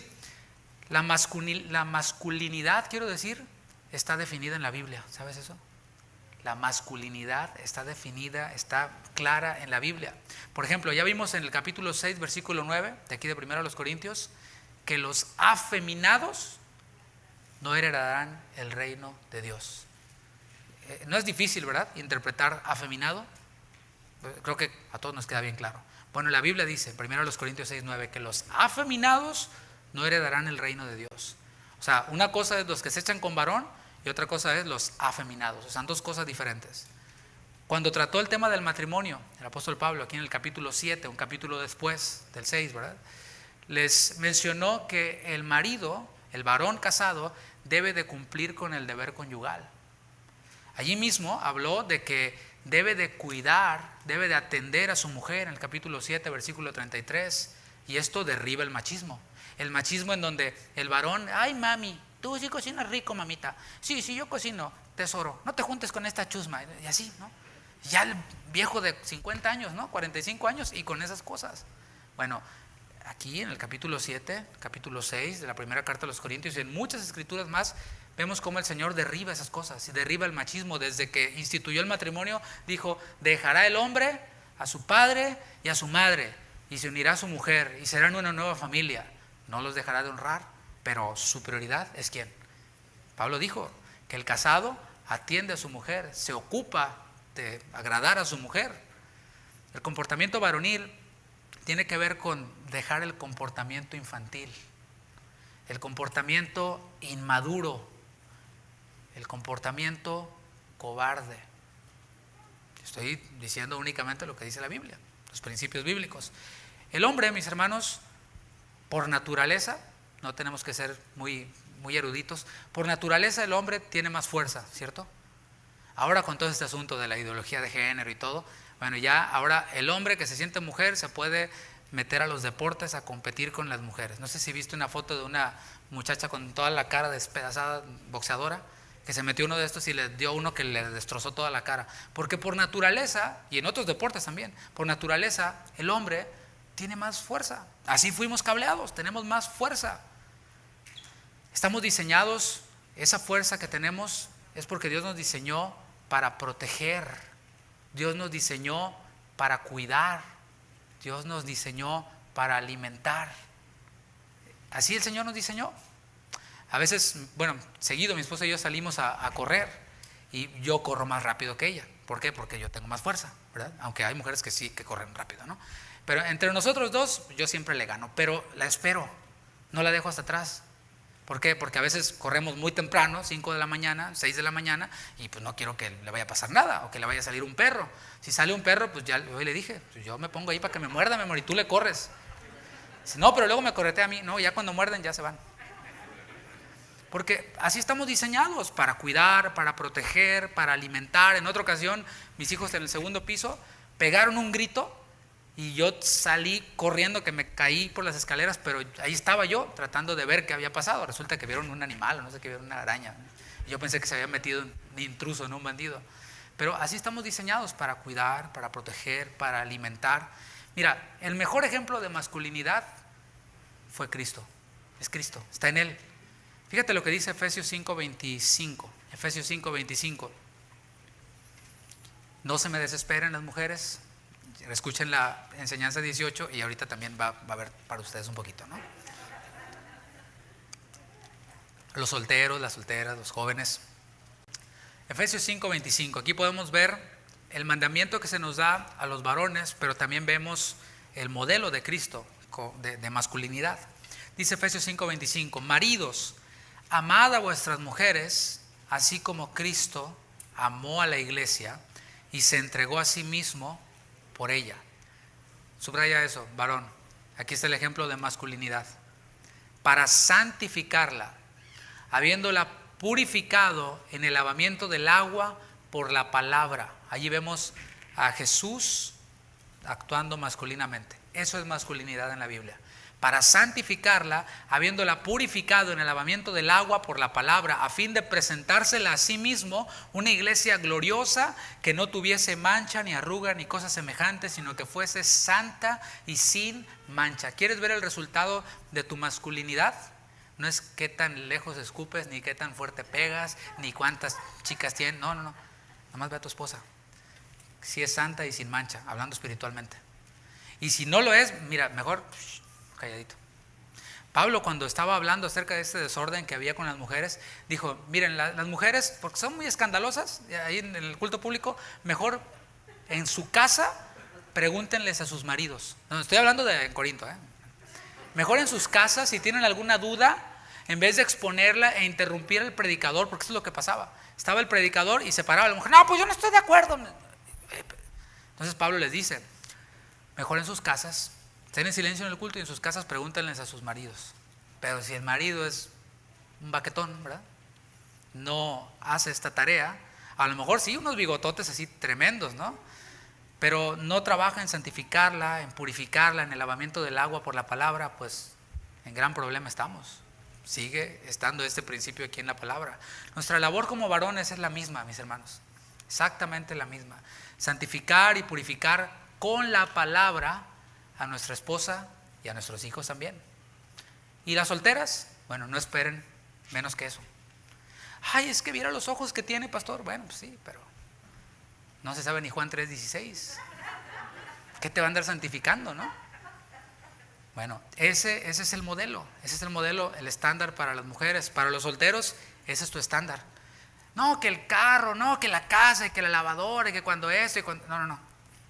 Speaker 1: la masculinidad, quiero decir, está definida en la Biblia. ¿Sabes eso? La masculinidad está definida, está clara en la Biblia. Por ejemplo, ya vimos en el capítulo 6, versículo 9, de aquí de 1 Corintios, que los afeminados no heredarán el reino de Dios. No es difícil, ¿verdad? Interpretar afeminado. Creo que a todos nos queda bien claro. Bueno, la Biblia dice, 1 Corintios 6, 9, que los afeminados no heredarán el reino de Dios. O sea, una cosa es los que se echan con varón y otra cosa es los afeminados. O sea, son dos cosas diferentes. Cuando trató el tema del matrimonio, el apóstol Pablo, aquí en el capítulo 7, un capítulo después del 6, ¿verdad? Les mencionó que el marido, el varón casado, debe de cumplir con el deber conyugal. Allí mismo habló de que debe de cuidar, debe de atender a su mujer en el capítulo 7, versículo 33, y esto derriba el machismo. El machismo en donde el varón, ay mami, tú sí cocinas rico, mamita. Sí, yo cocino, tesoro, no te juntes con esta chusma, y así, ¿no? Ya el viejo de 50 años, ¿no? 45 años y con esas cosas. Bueno, aquí en el capítulo 7, capítulo 6 de la primera carta a los Corintios y en muchas escrituras más, vemos cómo el Señor derriba esas cosas y derriba el machismo. Desde que instituyó el matrimonio, dijo, dejará el hombre a su padre y a su madre y se unirá a su mujer y serán una nueva familia. No los dejará de honrar, pero su prioridad es ¿quién? Pablo dijo que el casado atiende a su mujer, se ocupa de agradar a su mujer. El comportamiento varonil tiene que ver con dejar el comportamiento infantil, el comportamiento inmaduro, el comportamiento cobarde. Estoy diciendo únicamente lo que dice la Biblia, los principios bíblicos. El hombre, mis hermanos, por naturaleza, no tenemos que ser muy eruditos, por naturaleza el hombre tiene más fuerza, ¿cierto? Ahora con todo este asunto de la ideología de género y todo, bueno, ya ahora el hombre que se siente mujer se puede meter a los deportes a competir con las mujeres. No sé si viste una foto de una muchacha con toda la cara despedazada, boxeadora, que se metió uno de estos y le dio uno que le destrozó toda la cara. Porque por naturaleza, y en otros deportes también, por naturaleza el hombre tiene más fuerza. Así fuimos cableados, tenemos más fuerza. Estamos diseñados, esa fuerza que tenemos es porque Dios nos diseñó para proteger. Dios nos diseñó para cuidar. Dios nos diseñó para alimentar. Así el Señor nos diseñó. A veces, bueno, seguido mi esposa y yo salimos a correr y yo corro más rápido que ella. ¿Por qué? Porque yo tengo más fuerza, ¿verdad? Aunque hay mujeres que sí, que corren rápido, ¿no? Pero entre nosotros dos, yo siempre le gano, pero la espero, no la dejo hasta atrás. ¿Por qué? Porque a veces corremos muy temprano, 5 de la mañana, 6 de la mañana, y pues no quiero que le vaya a pasar nada, o que le vaya a salir un perro. Si sale un perro, pues ya hoy le dije, pues yo me pongo ahí para que me muerda, mi amor, y tú le corres. Dice, no, pero luego me corretea a mí. No, ya cuando muerden ya se van. Porque así estamos diseñados, para cuidar, para proteger, para alimentar. En otra ocasión, mis hijos en el segundo piso pegaron un grito y yo salí corriendo, que me caí por las escaleras, pero ahí estaba yo tratando de ver qué había pasado. Resulta que vieron un animal, o no sé qué, vieron una araña. Y yo pensé que se había metido un intruso, no un bandido. Pero así estamos diseñados, para cuidar, para proteger, para alimentar. Mira, el mejor ejemplo de masculinidad fue Cristo. Es Cristo, está en Él. Fíjate lo que dice Efesios 5:25. Efesios 5:25. No se me desesperen las mujeres. Escuchen la enseñanza 18 y ahorita también va a haber para ustedes un poquito, ¿no? Los solteros, las solteras, los jóvenes. Efesios 5:25. Aquí podemos ver el mandamiento que se nos da a los varones, pero también vemos el modelo de Cristo de masculinidad. Dice Efesios 5:25. Maridos, amad a vuestras mujeres, así como Cristo amó a la iglesia y se entregó a sí mismo por ella. Subraya eso, varón. Aquí está el ejemplo de masculinidad. Para santificarla, habiéndola purificado en el lavamiento del agua por la palabra. Allí vemos a Jesús actuando masculinamente. Eso es masculinidad en la Biblia. Para santificarla, habiéndola purificado en el lavamiento del agua por la palabra, a fin de presentársela a sí mismo una iglesia gloriosa, que no tuviese mancha, ni arruga, ni cosas semejantes, sino que fuese santa y sin mancha. ¿Quieres ver el resultado de tu masculinidad? No es qué tan lejos escupes, ni qué tan fuerte pegas, ni cuántas chicas tienes. No. Nada más ve a tu esposa. Si es santa y sin mancha, hablando espiritualmente. Y si no lo es, mira, mejor calladito. Pablo, cuando estaba hablando acerca de este desorden que había con las mujeres, dijo, miren, las mujeres, porque son muy escandalosas ahí en el culto público, mejor en su casa pregúntenles a sus maridos. No, estoy hablando de Corinto, Mejor en sus casas, si tienen alguna duda, en vez de exponerla e interrumpir al predicador, porque eso es lo que pasaba. Estaba el predicador y se paraba la mujer, no, pues yo no estoy de acuerdo. Entonces Pablo les dice, mejor en sus casas, estén en silencio en el culto, y en sus casas pregúntenles a sus maridos. Pero si el marido es un baquetón, ¿verdad?, no hace esta tarea, a lo mejor sí, unos bigototes así tremendos, ¿no? Pero no trabaja en santificarla, en purificarla, en el lavamiento del agua por la palabra, pues en gran problema estamos. Sigue estando este principio aquí en la palabra. Nuestra labor como varones es la misma, mis hermanos, exactamente la misma. Santificar y purificar con la palabra a nuestra esposa y a nuestros hijos también. Y las solteras, bueno, no esperen menos que eso. Ay, es que viera los ojos que tiene, pastor. Bueno, pues sí, pero no se sabe ni Juan 3:16. ¿Qué te va a andar santificando, no? Bueno, ese es el modelo. Ese es el modelo, el estándar para las mujeres. Para los solteros, ese es tu estándar. No, que el carro, no, que la casa, que la lavadora, que cuando esto y cuando... No.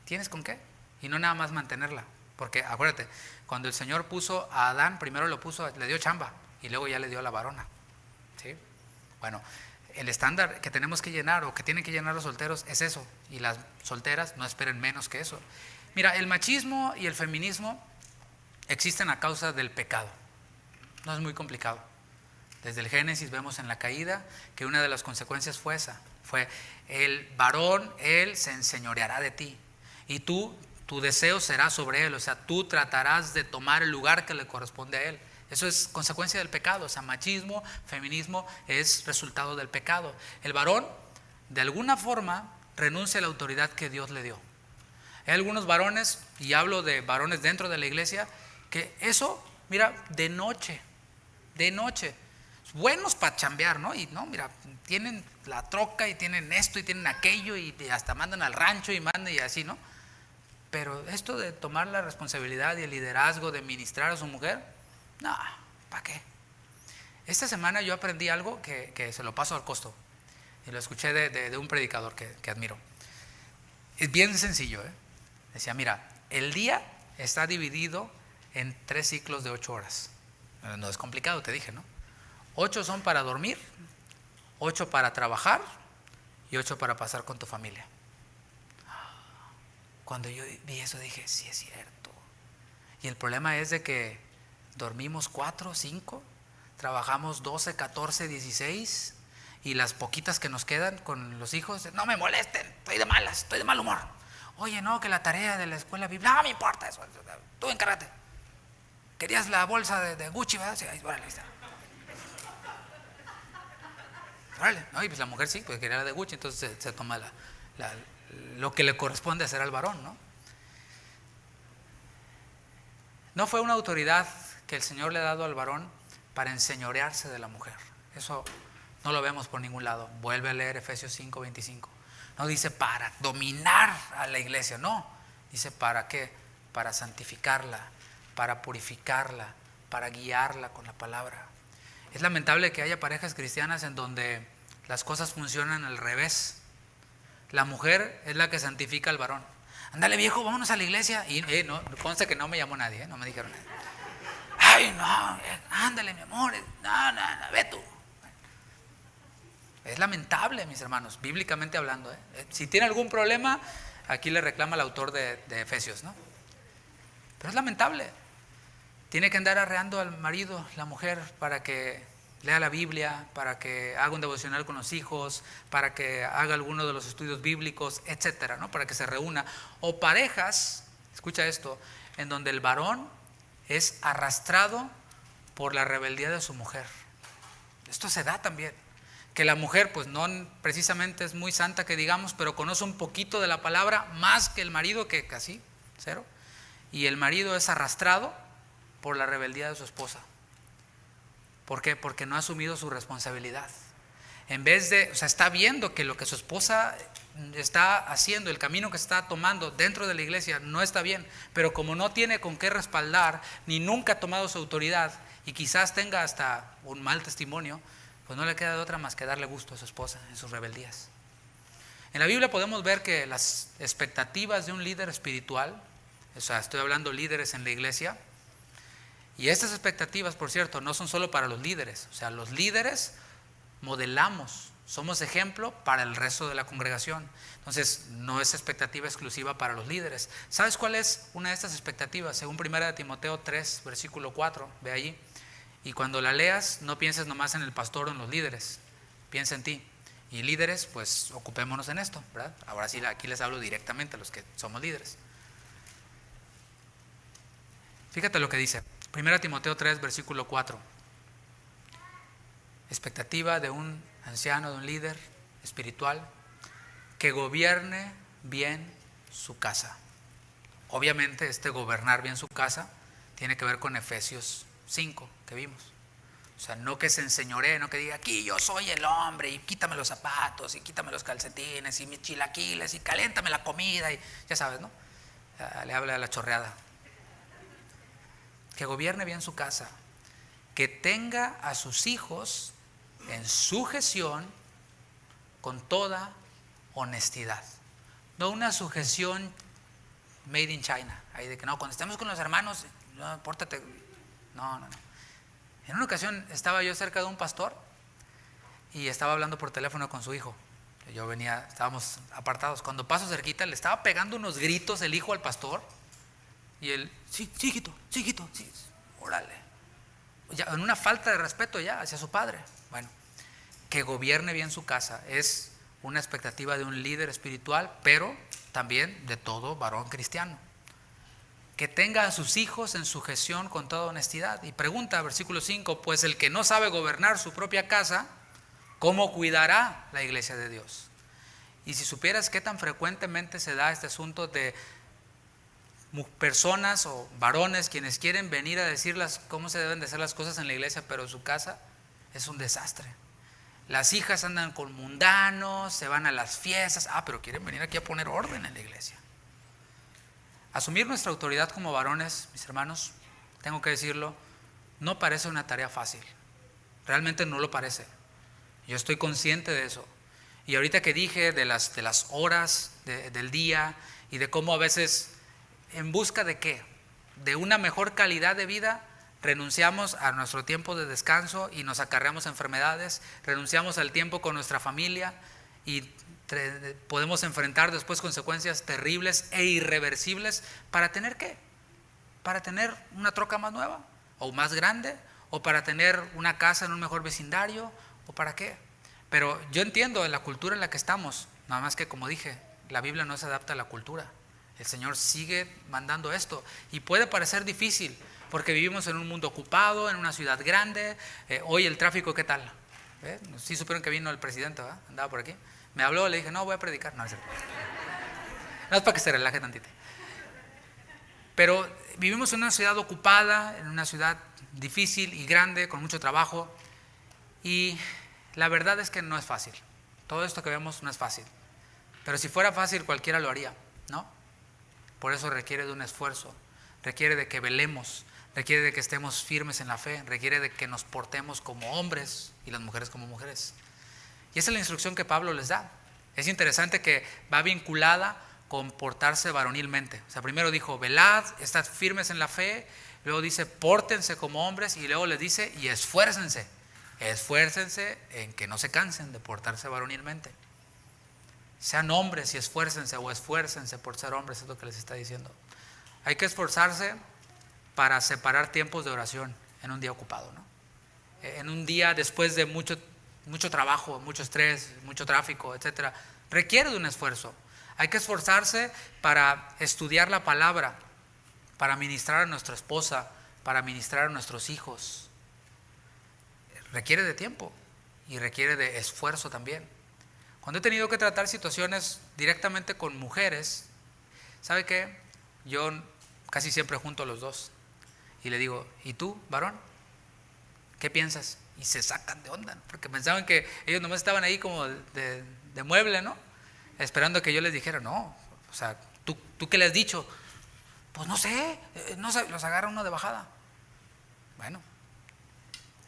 Speaker 1: ¿Tienes con qué? Y no nada más mantenerla. Porque acuérdate, cuando el Señor puso a Adán, primero le dio chamba y luego ya le dio a la varona. ¿Sí? Bueno, el estándar que tenemos que llenar o que tienen que llenar los solteros es eso. Y las solteras no esperen menos que eso. Mira, el machismo y el feminismo existen a causa del pecado. No es muy complicado. Desde el Génesis vemos en la caída que una de las consecuencias fue esa. Fue el varón, él se enseñoreará de ti. Y tu deseo será sobre él. O sea, tú tratarás de tomar el lugar que le corresponde a él. Eso es consecuencia del pecado. O sea, machismo, feminismo es resultado del pecado. El varón, de alguna forma, renuncia a la autoridad que Dios le dio. Hay algunos varones, y hablo de varones dentro de la iglesia, que eso, mira, de noche, buenos para chambear, ¿no? Y no, mira, tienen la troca y tienen esto y tienen aquello y hasta mandan al rancho y mandan y así, ¿no? pero esto de tomar la responsabilidad y el liderazgo de ministrar a su mujer, no, ¿para qué? Esta semana yo aprendí algo que se lo paso al costo, y lo escuché de un predicador que admiro. Es bien sencillo, ¿eh? Decía, mira, el día está dividido en 3 ciclos de 8 horas. No es complicado, te dije, ¿no? 8 son para dormir, 8 para trabajar y 8 para pasar con tu familia. Cuando yo vi eso dije, sí es cierto. Y el problema es de que dormimos 4, 5, trabajamos 12, 14, 16, y las poquitas que nos quedan con los hijos, no me molesten, estoy de malas, estoy de mal humor. Oye, no, que la tarea de la escuela bíblica, no me importa eso, tú encárgate. ¿Querías la bolsa de Gucci, verdad? Sí, órale, ahí está. Órale, no, y pues la mujer sí, pues quería la de Gucci, entonces se toma lo que le corresponde hacer al varón, ¿no? No fue una autoridad que el Señor le ha dado al varón para enseñorearse de la mujer. Eso no lo vemos por ningún lado. Vuelve a leer Efesios 5:25. No dice para dominar a la iglesia, no. Dice para qué, para santificarla, para purificarla, para guiarla con la palabra. Es lamentable que haya parejas cristianas en donde las cosas funcionan al revés. La mujer es la que santifica al varón. Ándale viejo, vámonos a la iglesia. Y no, consta que no me llamó nadie, no me dijeron nada. Ay, no, ándale mi amor, no, ve tú. Es lamentable, mis hermanos, bíblicamente hablando. Si tiene algún problema, aquí le reclama el autor de Efesios, ¿no? Pero es lamentable. Tiene que andar arreando al marido, la mujer, para que lea la Biblia, para que haga un devocional con los hijos, para que haga alguno de los estudios bíblicos, etcétera, ¿no? Para que se reúna. O parejas, escucha esto, en donde el varón es arrastrado por la rebeldía de su mujer. Esto se da también. Que la mujer pues no precisamente es muy santa que digamos, pero conoce un poquito de la palabra más que el marido, que casi cero. Y el marido es arrastrado por la rebeldía de su esposa. ¿Por qué? Porque no ha asumido su responsabilidad. En vez de, está viendo que lo que su esposa está haciendo, el camino que está tomando dentro de la iglesia no está bien, pero como no tiene con qué respaldar, ni nunca ha tomado su autoridad, y quizás tenga hasta un mal testimonio, pues no le queda de otra más que darle gusto a su esposa en sus rebeldías. En la Biblia podemos ver que las expectativas de un líder espiritual, estoy hablando líderes en la iglesia, y estas expectativas, por cierto, no son solo para los líderes. Los líderes modelamos, somos ejemplo para el resto de la congregación. Entonces, no es expectativa exclusiva para los líderes. ¿Sabes cuál es una de estas expectativas? Según 1 Timoteo 3, versículo 4, ve allí. Y cuando la leas, no pienses nomás en el pastor o en los líderes, piensa en ti. Y líderes, pues ocupémonos en esto, ¿verdad? Ahora sí, aquí les hablo directamente a los que somos líderes. Fíjate lo que dice 1 Timoteo 3, versículo 4. Expectativa de un anciano, de un líder espiritual, que gobierne bien su casa. Obviamente gobernar bien su casa tiene que ver con Efesios 5 que vimos. No que se enseñoree, no que diga aquí yo soy el hombre y quítame los zapatos y quítame los calcetines y mis chilaquiles y caléntame la comida y ya sabes, ¿no? Le habla a la chorreada. Que gobierne bien su casa, que tenga a sus hijos en sujeción con toda honestidad. No una sujeción made in China, ahí de que no, cuando estemos con los hermanos, no, pórtate. No. En una ocasión estaba yo cerca de un pastor y estaba hablando por teléfono con su hijo. Estábamos apartados. Cuando paso cerquita, le estaba pegando unos gritos el hijo al pastor. Y él, sí, hijito, sí, órale. Ya, en una falta de respeto ya hacia su padre. Bueno, que gobierne bien su casa es una expectativa de un líder espiritual, pero también de todo varón cristiano. Que tenga a sus hijos en sujeción con toda honestidad. Y pregunta, versículo 5, pues el que no sabe gobernar su propia casa, ¿cómo cuidará la iglesia de Dios? Y si supieras qué tan frecuentemente se da este asunto de personas o varones quienes quieren venir a decirles cómo se deben de hacer las cosas en la iglesia, pero su casa es un desastre. Las hijas andan con mundanos, se van a las fiestas, pero quieren venir aquí a poner orden en la iglesia. Asumir nuestra autoridad como varones, mis hermanos, tengo que decirlo, no parece una tarea fácil. Realmente no lo parece. Yo estoy consciente de eso. Y ahorita que dije de las horas del día y de cómo a veces, en busca de qué, de una mejor calidad de vida, renunciamos a nuestro tiempo de descanso y nos acarreamos enfermedades, renunciamos al tiempo con nuestra familia y podemos enfrentar después consecuencias terribles e irreversibles para tener ¿qué? Para tener una troca más nueva o más grande, o para tener una casa en un mejor vecindario, o para qué. Pero yo entiendo en la cultura en la que estamos, nada más que como dije, la Biblia no se adapta a la cultura. El Señor sigue mandando esto y puede parecer difícil porque vivimos en un mundo ocupado, en una ciudad grande. Hoy el tráfico, ¿qué tal? Sí supieron que vino el presidente, ¿verdad? Andaba por aquí. Me habló, le dije, no, voy a predicar. No, es para que se relaje tantito. Pero vivimos en una ciudad ocupada, en una ciudad difícil y grande, con mucho trabajo. Y la verdad es que no es fácil. Todo esto que vemos no es fácil. Pero si fuera fácil, cualquiera lo haría, ¿no? Por eso requiere de un esfuerzo, requiere de que velemos, requiere de que estemos firmes en la fe, requiere de que nos portemos como hombres y las mujeres como mujeres. Y esa es la instrucción que Pablo les da. Es interesante que va vinculada con portarse varonilmente. O sea, primero dijo, velad, estad firmes en la fe, luego dice, pórtense como hombres, y luego les dice, y esfuércense. Esfuércense en que no se cansen de portarse varonilmente. Sean hombres y esfuércense, o esfuércense por ser hombres, es lo que les está diciendo. Hay que esforzarse para separar tiempos de oración en un día ocupado, ¿no? En un día después de mucho trabajo, mucho estrés, mucho tráfico, etcétera, requiere de un esfuerzo. Hay que esforzarse para estudiar la palabra, para ministrar a nuestra esposa, para ministrar a nuestros hijos. Requiere de tiempo y requiere de esfuerzo también. Cuando he tenido que tratar situaciones directamente con mujeres, ¿sabe qué? Yo casi siempre junto a los dos y le digo, ¿y tú, varón? ¿Qué piensas? Y se sacan de onda, ¿no? Porque pensaban que ellos nomás estaban ahí como de mueble, ¿no? Esperando que yo les dijera, no, o sea, ¿tú qué le has dicho? Pues no sé, los agarra uno de bajada. Bueno,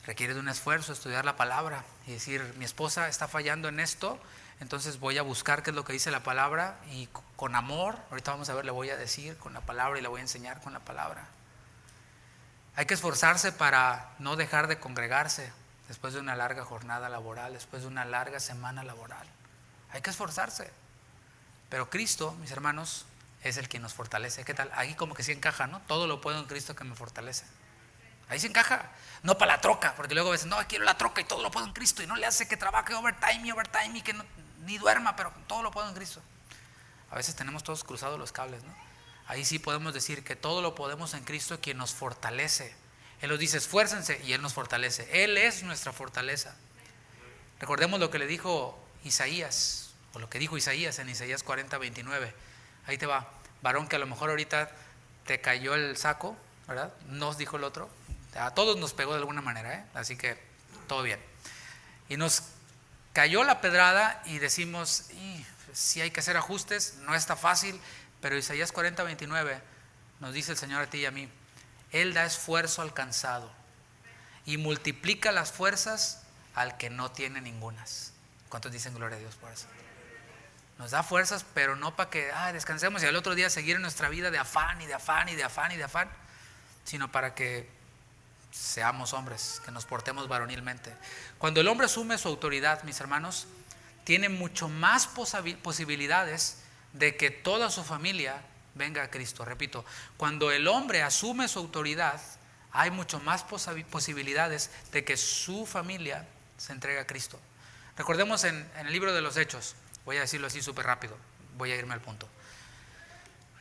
Speaker 1: requiere de un esfuerzo estudiar la palabra y decir, mi esposa está fallando en esto, entonces voy a buscar qué es lo que dice la palabra y con amor, ahorita vamos a ver, le voy a decir con la palabra y le voy a enseñar con la palabra. Hay que esforzarse para no dejar de congregarse después de una larga jornada laboral, después de una larga semana laboral. Hay que esforzarse. Pero Cristo, mis hermanos, es el que nos fortalece. ¿Qué tal? Ahí como que sí encaja, ¿no? Todo lo puedo en Cristo que me fortalece. Ahí se encaja. No para la troca, porque luego a veces, no, quiero la troca y todo lo puedo en Cristo. Y no le hace que trabaje overtime y que no, ni duerma, pero todo lo puedo en Cristo. A veces tenemos todos cruzados los cables, ¿no? Ahí sí podemos decir que todo lo podemos en Cristo, quien nos fortalece. Él nos dice, esfuércense, y Él nos fortalece. Él es nuestra fortaleza. Recordemos lo que le dijo Isaías, o lo que dijo Isaías en Isaías 40:29. Ahí te va, varón, que a lo mejor ahorita te cayó el saco, ¿verdad? Nos dijo el otro. A todos nos pegó de alguna manera, ¿eh? Así que todo bien. Y nos cayó la pedrada y decimos, sí hay que hacer ajustes, no está fácil, pero Isaías 40:29 nos dice el Señor a ti y a mí, Él da esfuerzo al cansado y multiplica las fuerzas al que no tiene ningunas. ¿Cuántos dicen gloria a Dios por eso? Nos da fuerzas, pero no para que descansemos y al otro día seguir en nuestra vida de afán y de afán y de afán y de afán, sino para que seamos hombres, que nos portemos varonilmente. Cuando el hombre asume su autoridad, mis hermanos, tiene mucho más posibilidades de que toda su familia venga a Cristo. Repito, cuando el hombre asume su autoridad, hay mucho más posibilidades de que su familia se entregue a Cristo. Recordemos en el libro de los Hechos, voy a decirlo así súper rápido, voy a irme al punto.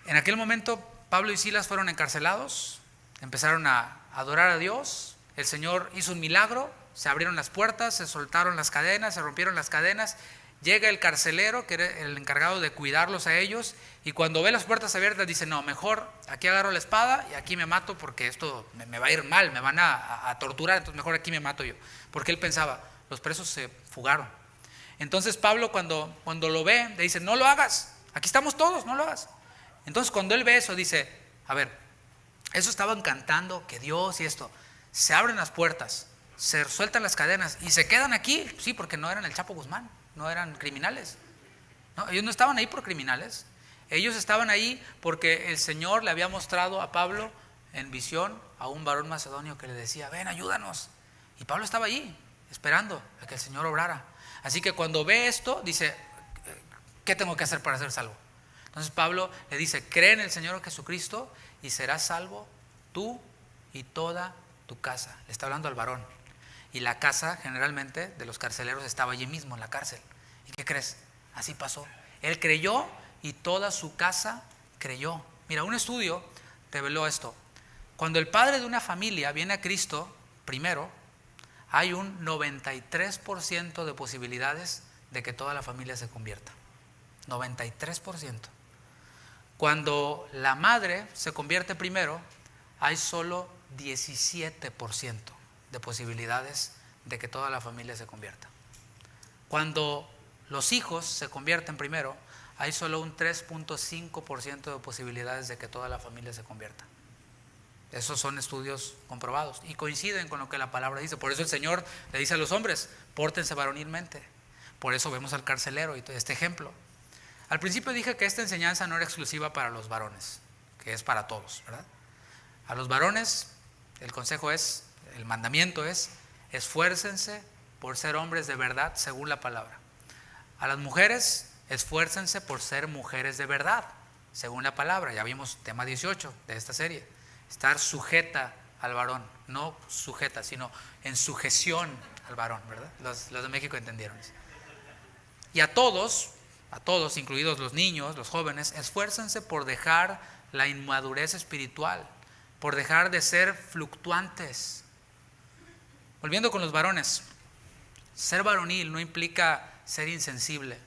Speaker 1: En aquel momento Pablo y Silas fueron encarcelados, empezaron a adorar a Dios, el Señor hizo un milagro, se abrieron las puertas, se soltaron las cadenas, se rompieron las cadenas, llega el carcelero, que era el encargado de cuidarlos a ellos, y cuando ve las puertas abiertas dice, no, mejor aquí agarro la espada y aquí me mato porque esto me va a ir mal, me van a torturar, entonces mejor aquí me mato yo. Porque él pensaba, los presos se fugaron. Entonces Pablo cuando lo ve, le dice, no lo hagas, aquí estamos todos, no lo hagas. Entonces cuando él ve eso dice, a ver, eso estaban cantando, que Dios y esto, se abren las puertas, se sueltan las cadenas y se quedan aquí, sí, porque no eran el Chapo Guzmán, no eran criminales. No, ellos no estaban ahí por criminales, ellos estaban ahí porque el Señor le había mostrado a Pablo en visión a un varón macedonio que le decía, ven, ayúdanos. Y Pablo estaba allí esperando a que el Señor obrara. Así que cuando ve esto, dice, ¿qué tengo que hacer para ser salvo? Entonces Pablo le dice, cree en el Señor Jesucristo y serás salvo tú y toda tu casa. Le está hablando al varón. Y la casa generalmente de los carceleros estaba allí mismo en la cárcel. ¿Y qué crees? Así pasó. Él creyó y toda su casa creyó. Mira, un estudio reveló esto. Cuando el padre de una familia viene a Cristo primero, hay un 93% de posibilidades de que toda la familia se convierta. 93%. Cuando la madre se convierte primero, hay solo 17% de posibilidades de que toda la familia se convierta. Cuando los hijos se convierten primero, hay solo un 3.5% de posibilidades de que toda la familia se convierta. Esos son estudios comprobados y coinciden con lo que la palabra dice. Por eso el Señor le dice a los hombres, pórtense varonilmente. Por eso vemos al carcelero y este ejemplo. Al principio dije que esta enseñanza no era exclusiva para los varones, que es para todos, ¿verdad? A los varones el consejo es, el mandamiento es, esfuércense por ser hombres de verdad según la palabra. A las mujeres, esfuércense por ser mujeres de verdad según la palabra. Ya vimos tema 18 de esta serie. Estar sujeta al varón, no sujeta, sino en sujeción al varón, ¿verdad? Los de México entendieron eso. Y a todos, incluidos los niños, los jóvenes, esfuércense por dejar la inmadurez espiritual, por dejar de ser fluctuantes. Volviendo con los varones, ser varonil no implica ser insensible,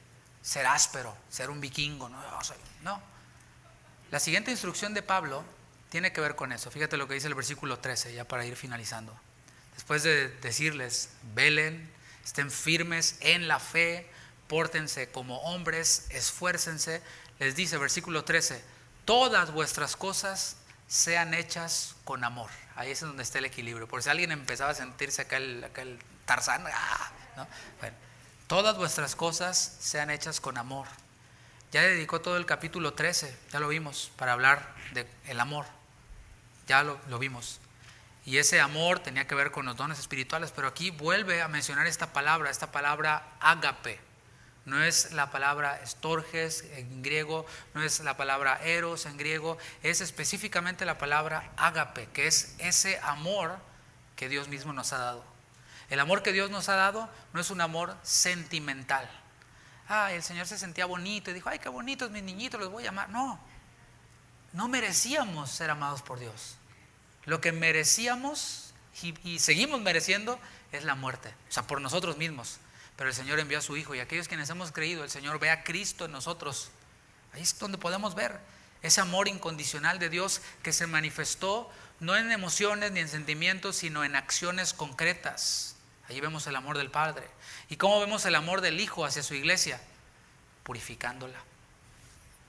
Speaker 1: ser áspero, ser un vikingo, no. La siguiente instrucción de Pablo tiene que ver con eso. Fíjate lo que dice el versículo 13, ya para ir finalizando. Después de decirles, velen, estén firmes en la fe, pórtense como hombres, esfuércense, les dice, versículo 13, todas vuestras cosas sean hechas con amor. Ahí es donde está el equilibrio. Por si alguien empezaba a sentirse acá el Tarzán, ¿no? Bueno, todas vuestras cosas sean hechas con amor. Ya dedicó todo el capítulo 13, ya lo vimos, para hablar del amor. Ya lo vimos. Y ese amor tenía que ver con los dones espirituales, pero aquí vuelve a mencionar esta palabra ágape. No es la palabra estorges en griego, no es la palabra eros en griego, es específicamente la palabra ágape, que es ese amor que Dios mismo nos ha dado. El amor que Dios nos ha dado no es un amor sentimental. El Señor se sentía bonito y dijo, ay, qué bonitos mis niñitos, los voy a amar. No merecíamos ser amados por Dios. Lo que merecíamos y seguimos mereciendo es la muerte, o sea, por nosotros mismos. Pero el Señor envió a su Hijo y aquellos quienes hemos creído, el Señor ve a Cristo en nosotros. Ahí es donde podemos ver ese amor incondicional de Dios que se manifestó no en emociones ni en sentimientos, sino en acciones concretas. Allí vemos el amor del Padre. ¿Y cómo vemos el amor del Hijo hacia su iglesia? Purificándola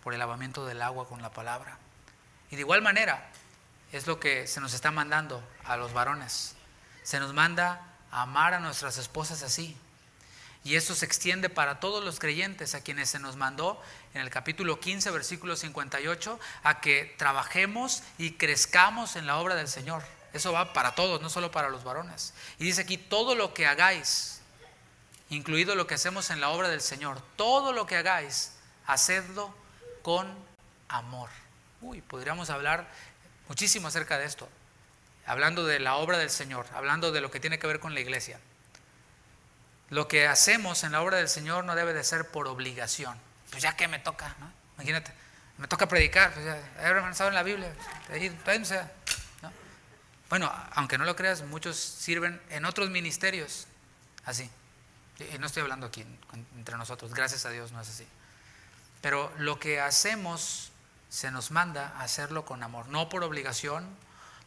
Speaker 1: por el lavamiento del agua con la palabra. Y de igual manera es lo que se nos está mandando a los varones. Se nos manda a amar a nuestras esposas así. Y eso se extiende para todos los creyentes, a quienes se nos mandó en el capítulo 15, versículo 58, a que trabajemos y crezcamos en la obra del Señor. Eso va para todos, no solo para los varones. Y dice aquí, todo lo que hagáis, incluido lo que hacemos en la obra del Señor, todo lo que hagáis, hacedlo con amor. Podríamos hablar muchísimo acerca de esto, hablando de la obra del Señor, hablando de lo que tiene que ver con la iglesia. Lo que hacemos en la obra del Señor no debe de ser por obligación. Pues ya que me toca, ¿no? Imagínate, me toca predicar, pues ya, hermano, ¿saben la Biblia? ¿No? Bueno, aunque no lo creas, muchos sirven en otros ministerios así. Y no estoy hablando aquí entre nosotros, gracias a Dios no es así. Pero lo que hacemos se nos manda a hacerlo con amor, no por obligación,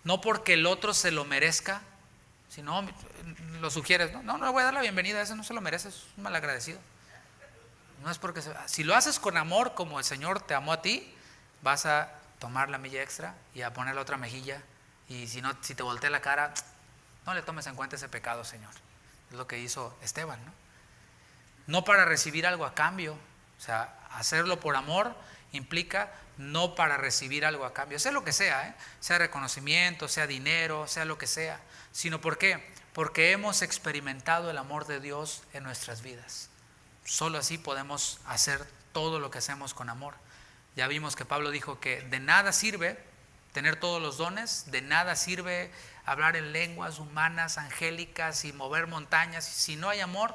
Speaker 1: no porque el otro se lo merezca. Si no, lo sugieres, no le voy a dar la bienvenida, ese no se lo merece, es un malagradecido. No es porque si lo haces con amor como el Señor te amó a ti, vas a tomar la milla extra y a poner la otra mejilla, y si te voltea la cara, no le tomes en cuenta ese pecado, Señor. Es lo que hizo Esteban, ¿no? No para recibir algo a cambio. O sea, hacerlo por amor implica no para recibir algo a cambio, sea lo que sea, sea reconocimiento, sea dinero, sea lo que sea, sino ¿por qué? Porque hemos experimentado el amor de Dios en nuestras vidas. Solo así podemos hacer todo lo que hacemos con amor. Ya vimos que Pablo dijo que de nada sirve tener todos los dones, de nada sirve hablar en lenguas humanas, angélicas y mover montañas. Si no hay amor,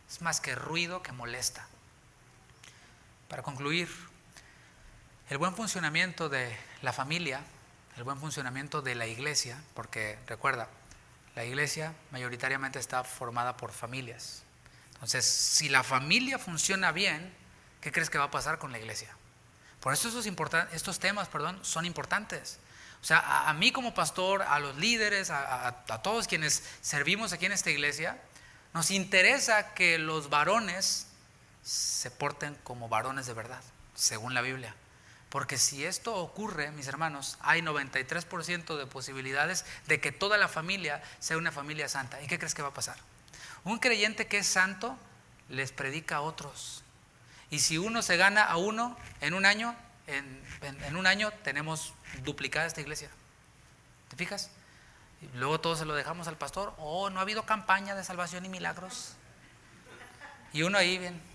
Speaker 1: es más que ruido que molesta. Para concluir, el buen funcionamiento de la familia, el buen funcionamiento de la iglesia, porque recuerda, la iglesia mayoritariamente está formada por familias. Entonces, si la familia funciona bien, ¿qué crees que va a pasar con la iglesia? Por eso estos temas son importantes. O sea, a mí como pastor, a los líderes, a todos quienes servimos aquí en esta iglesia, nos interesa que los varones se porten como varones de verdad, según la Biblia. Porque si esto ocurre, mis hermanos, hay 93% de posibilidades de que toda la familia sea una familia santa. ¿Y qué crees que va a pasar? Un creyente que es santo les predica a otros. Y si uno se gana a uno en un año, en un año tenemos duplicada esta iglesia. ¿Te fijas? Y luego todo se lo dejamos al pastor. Oh, no ha habido campaña de salvación y milagros. Y uno ahí bien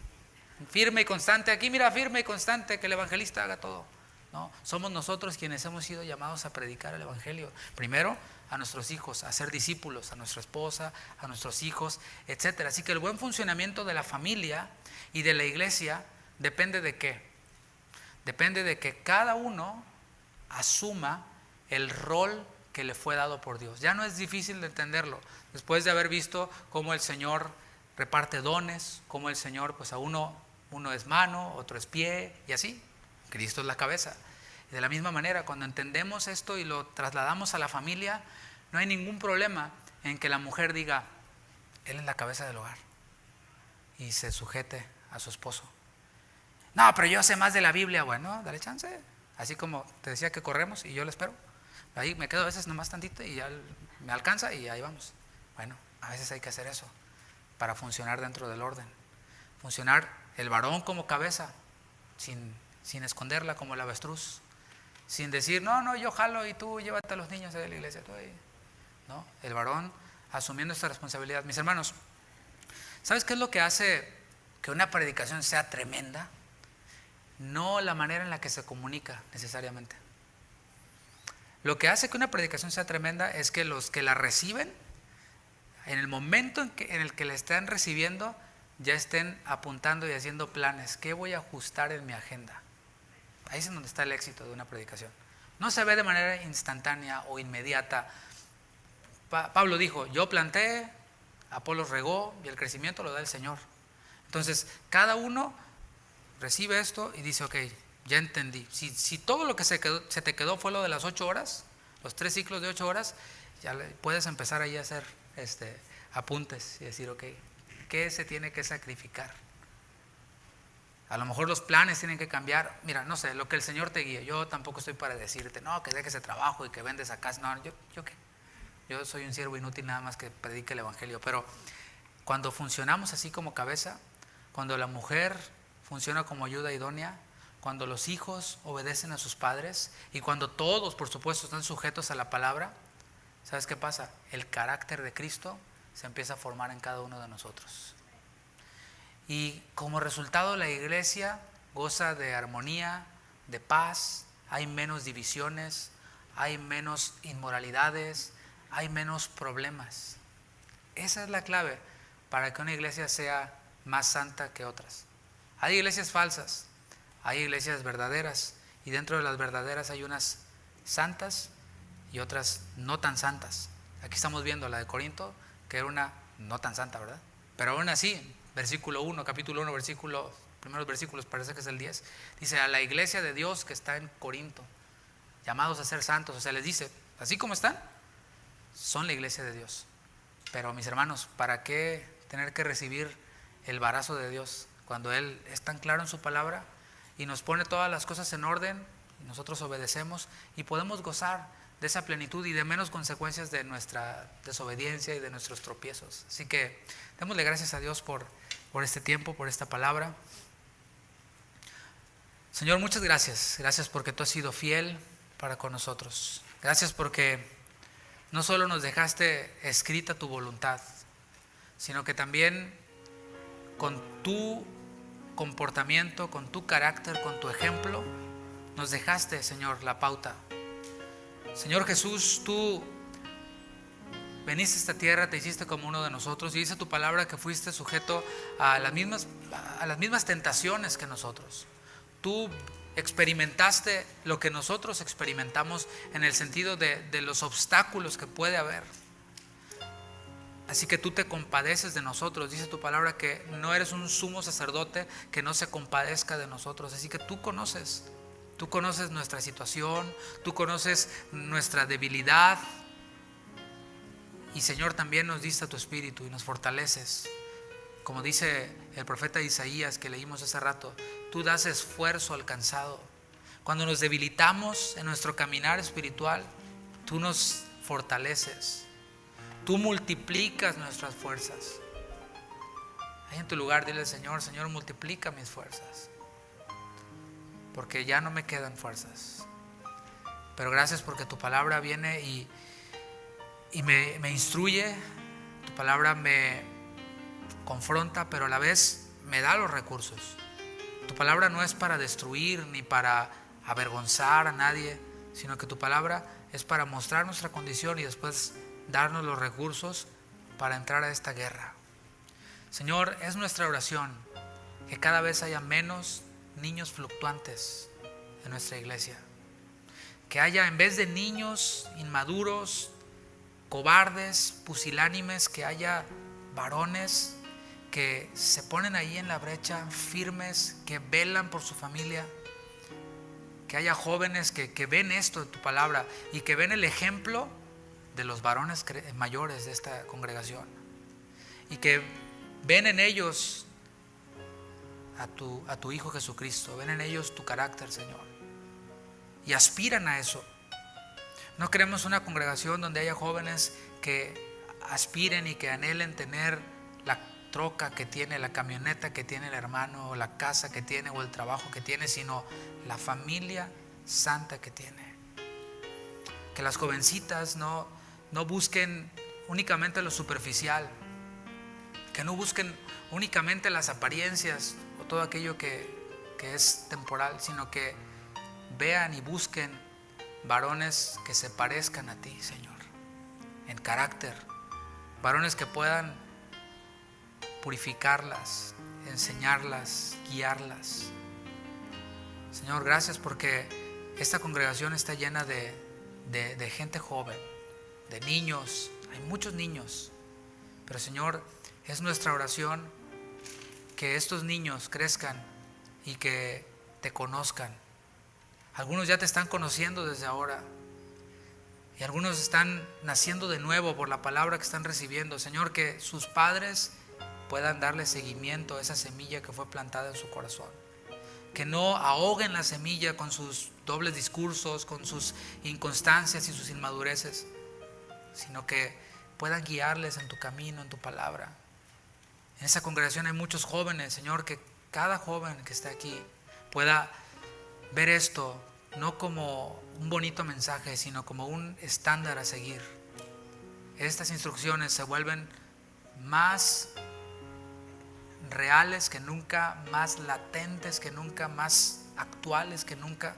Speaker 1: firme y constante, aquí mira, firme y constante, que el evangelista haga todo. No, somos nosotros quienes hemos sido llamados a predicar el evangelio. Primero a nuestros hijos, a ser discípulos, a nuestra esposa, a nuestros hijos, etcétera. Así que el buen funcionamiento de la familia y de la iglesia depende de qué? Depende de que cada uno asuma el rol que le fue dado por Dios. Ya no es difícil de entenderlo, después de haber visto cómo el Señor reparte dones, cómo el Señor, pues a uno es mano, otro es pie, y así. Cristo es la cabeza. Y de la misma manera, cuando entendemos esto y lo trasladamos a la familia, no hay ningún problema en que la mujer diga, Él es la cabeza del hogar, y se sujete a su esposo. No, pero yo sé más de la Biblia. Bueno, dale chance. Así como te decía que corremos y yo lo espero. Ahí me quedo a veces nomás tantito y ya me alcanza y ahí vamos. Bueno, a veces hay que hacer eso para funcionar dentro del orden. Funcionar el varón como cabeza, sin esconderla como el avestruz. Sin decir, no, yo jalo y tú llévate a los niños de la iglesia. Tú ahí. No, el varón asumiendo esta responsabilidad. Mis hermanos, ¿sabes qué es lo que hace que una predicación sea tremenda? No la manera en la que se comunica necesariamente. Lo que hace que una predicación sea tremenda es que los que la reciben, en el momento en el que la están recibiendo, ya estén apuntando y haciendo planes. ¿Qué voy a ajustar en mi agenda? Ahí es donde está el éxito de una predicación. No se ve de manera instantánea o inmediata. Pablo dijo, yo planté, Apolos regó y el crecimiento lo da el Señor. Entonces, cada uno recibe esto y dice, ok, ya entendí. Si todo lo que se te quedó fue lo de las 8 horas, los 3 ciclos de 8 horas, ya puedes empezar ahí a hacer apuntes y decir, ok, ¿qué se tiene que sacrificar? A lo mejor los planes tienen que cambiar. Mira, no sé, lo que el Señor te guíe. Yo tampoco estoy para decirte, no, que dejes ese trabajo y que vendes acá. No, ¿yo qué? Yo soy un siervo inútil nada más que predique el evangelio. Pero cuando funcionamos así como cabeza, cuando la mujer funciona como ayuda idónea, cuando los hijos obedecen a sus padres y cuando todos, por supuesto, están sujetos a la palabra, ¿sabes qué pasa? El carácter de Cristo se empieza a formar en cada uno de nosotros. Y como resultado la iglesia goza de armonía, de paz, hay menos divisiones, hay menos inmoralidades, hay menos problemas. Esa es la clave para que una iglesia sea más santa que otras. Hay iglesias falsas, hay iglesias verdaderas, y dentro de las verdaderas hay unas santas y otras no tan santas. Aquí estamos viendo la de Corinto, que era una no tan santa, ¿verdad? Pero aún así, versículo 1, capítulo 1, primeros versículos, parece que es el 10, dice, a la iglesia de Dios que está en Corinto, llamados a ser santos, o sea, les dice, así como están, son la iglesia de Dios. Pero mis hermanos, ¿para qué tener que recibir el varazo de Dios cuando Él es tan claro en su palabra y nos pone todas las cosas en orden y nosotros obedecemos y podemos gozar de esa plenitud y de menos consecuencias de nuestra desobediencia y de nuestros tropiezos. Así que démosle gracias a Dios por este tiempo, por esta palabra. Señor, muchas gracias. Gracias porque tú has sido fiel para con nosotros. Gracias porque no solo nos dejaste escrita tu voluntad, sino que también con tu comportamiento, con tu carácter, con tu ejemplo, nos dejaste, Señor, la pauta. Señor Jesús, tú veniste a esta tierra, te hiciste como uno de nosotros y dice tu palabra que fuiste sujeto a las mismas tentaciones que nosotros. Tú experimentaste lo que nosotros experimentamos en el sentido de los obstáculos que puede haber. Así que tú te compadeces de nosotros. Dice tu palabra que no eres un sumo sacerdote que no se compadezca de nosotros. Así que tú conoces nuestra situación, tú conoces nuestra debilidad. Y Señor, también nos diste tu espíritu y nos fortaleces. Como dice el profeta Isaías que leímos hace rato, tú das esfuerzo al cansado. Cuando nos debilitamos en nuestro caminar espiritual, tú nos fortaleces. Tú multiplicas nuestras fuerzas. Ahí en tu lugar dile al Señor, Señor, multiplica mis fuerzas. Porque ya no me quedan fuerzas. Pero gracias porque tu palabra viene y me instruye. Tu palabra me confronta, pero a la vez me da los recursos. Tu palabra no es para destruir ni para avergonzar a nadie, sino que tu palabra es para mostrar nuestra condición y después darnos los recursos para entrar a esta guerra. Señor, es nuestra oración que cada vez haya menos niños fluctuantes en nuestra iglesia. Que haya, en vez de niños inmaduros, cobardes, pusilánimes, que haya varones que se ponen ahí en la brecha, firmes, que velan por su familia. Que haya jóvenes que ven esto de tu palabra y que ven el ejemplo de los varones mayores de esta congregación. Y que ven en ellos a tu Hijo Jesucristo, ven en ellos tu carácter, Señor. Y aspiran a eso. No queremos una congregación donde haya jóvenes que aspiren y que anhelen tener la troca que tiene, la camioneta que tiene el hermano, o la casa que tiene, o el trabajo que tiene, sino la familia santa que tiene. Que las jovencitas no busquen únicamente lo superficial, que no busquen únicamente las apariencias o todo aquello que es temporal, sino que vean y busquen varones que se parezcan a ti, Señor, en carácter, varones que puedan purificarlas, enseñarlas, guiarlas. Señor, gracias porque esta congregación está llena de gente joven, de niños. Hay muchos niños, pero Señor, es nuestra oración que estos niños crezcan y que te conozcan. Algunos ya te están conociendo desde ahora y algunos están naciendo de nuevo por la palabra que están recibiendo. Señor, que sus padres puedan darle seguimiento a esa semilla que fue plantada en su corazón. Que no ahoguen la semilla con sus dobles discursos, con sus inconstancias y sus inmadureces, sino que puedan guiarles en tu camino, en tu palabra. En esa congregación hay muchos jóvenes, Señor, que cada joven que está aquí pueda ver esto no como un bonito mensaje, sino como un estándar a seguir. Estas instrucciones se vuelven más reales que nunca, más latentes que nunca, más actuales que nunca.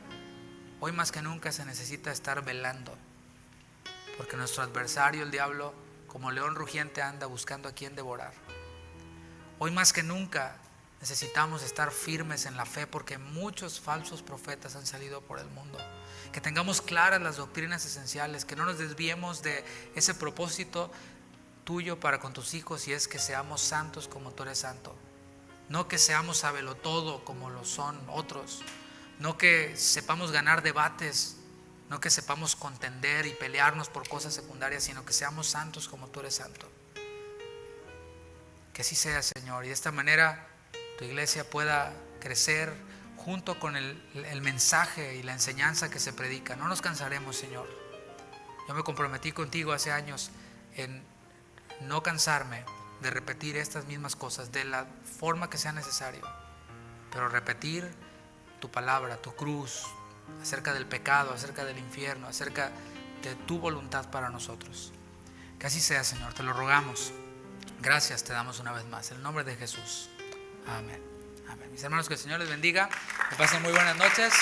Speaker 1: Hoy más que nunca se necesita estar velando, porque nuestro adversario, el diablo, como león rugiente anda buscando a quien devorar. Hoy más que nunca necesitamos estar firmes en la fe, porque muchos falsos profetas han salido por el mundo. Que tengamos claras las doctrinas esenciales, que no nos desviemos de ese propósito tuyo para con tus hijos, y es que seamos santos como tú eres santo. No que seamos sabelotodo como lo son otros. No que sepamos ganar debates, no que sepamos contender y pelearnos por cosas secundarias, sino que seamos santos como tú eres santo. Que así sea, Señor, y de esta manera tu iglesia pueda crecer junto con el mensaje y la enseñanza que se predica. No nos cansaremos, Señor. Yo me comprometí contigo hace años en no cansarme de repetir estas mismas cosas de la forma que sea necesario, pero repetir tu palabra, tu cruz, acerca del pecado, acerca del infierno, acerca de tu voluntad para nosotros. Que así sea, Señor, te lo rogamos. Gracias te damos una vez más, en el nombre de Jesús. Amén. Amén. Mis hermanos, que el Señor les bendiga. Que pasen muy buenas noches.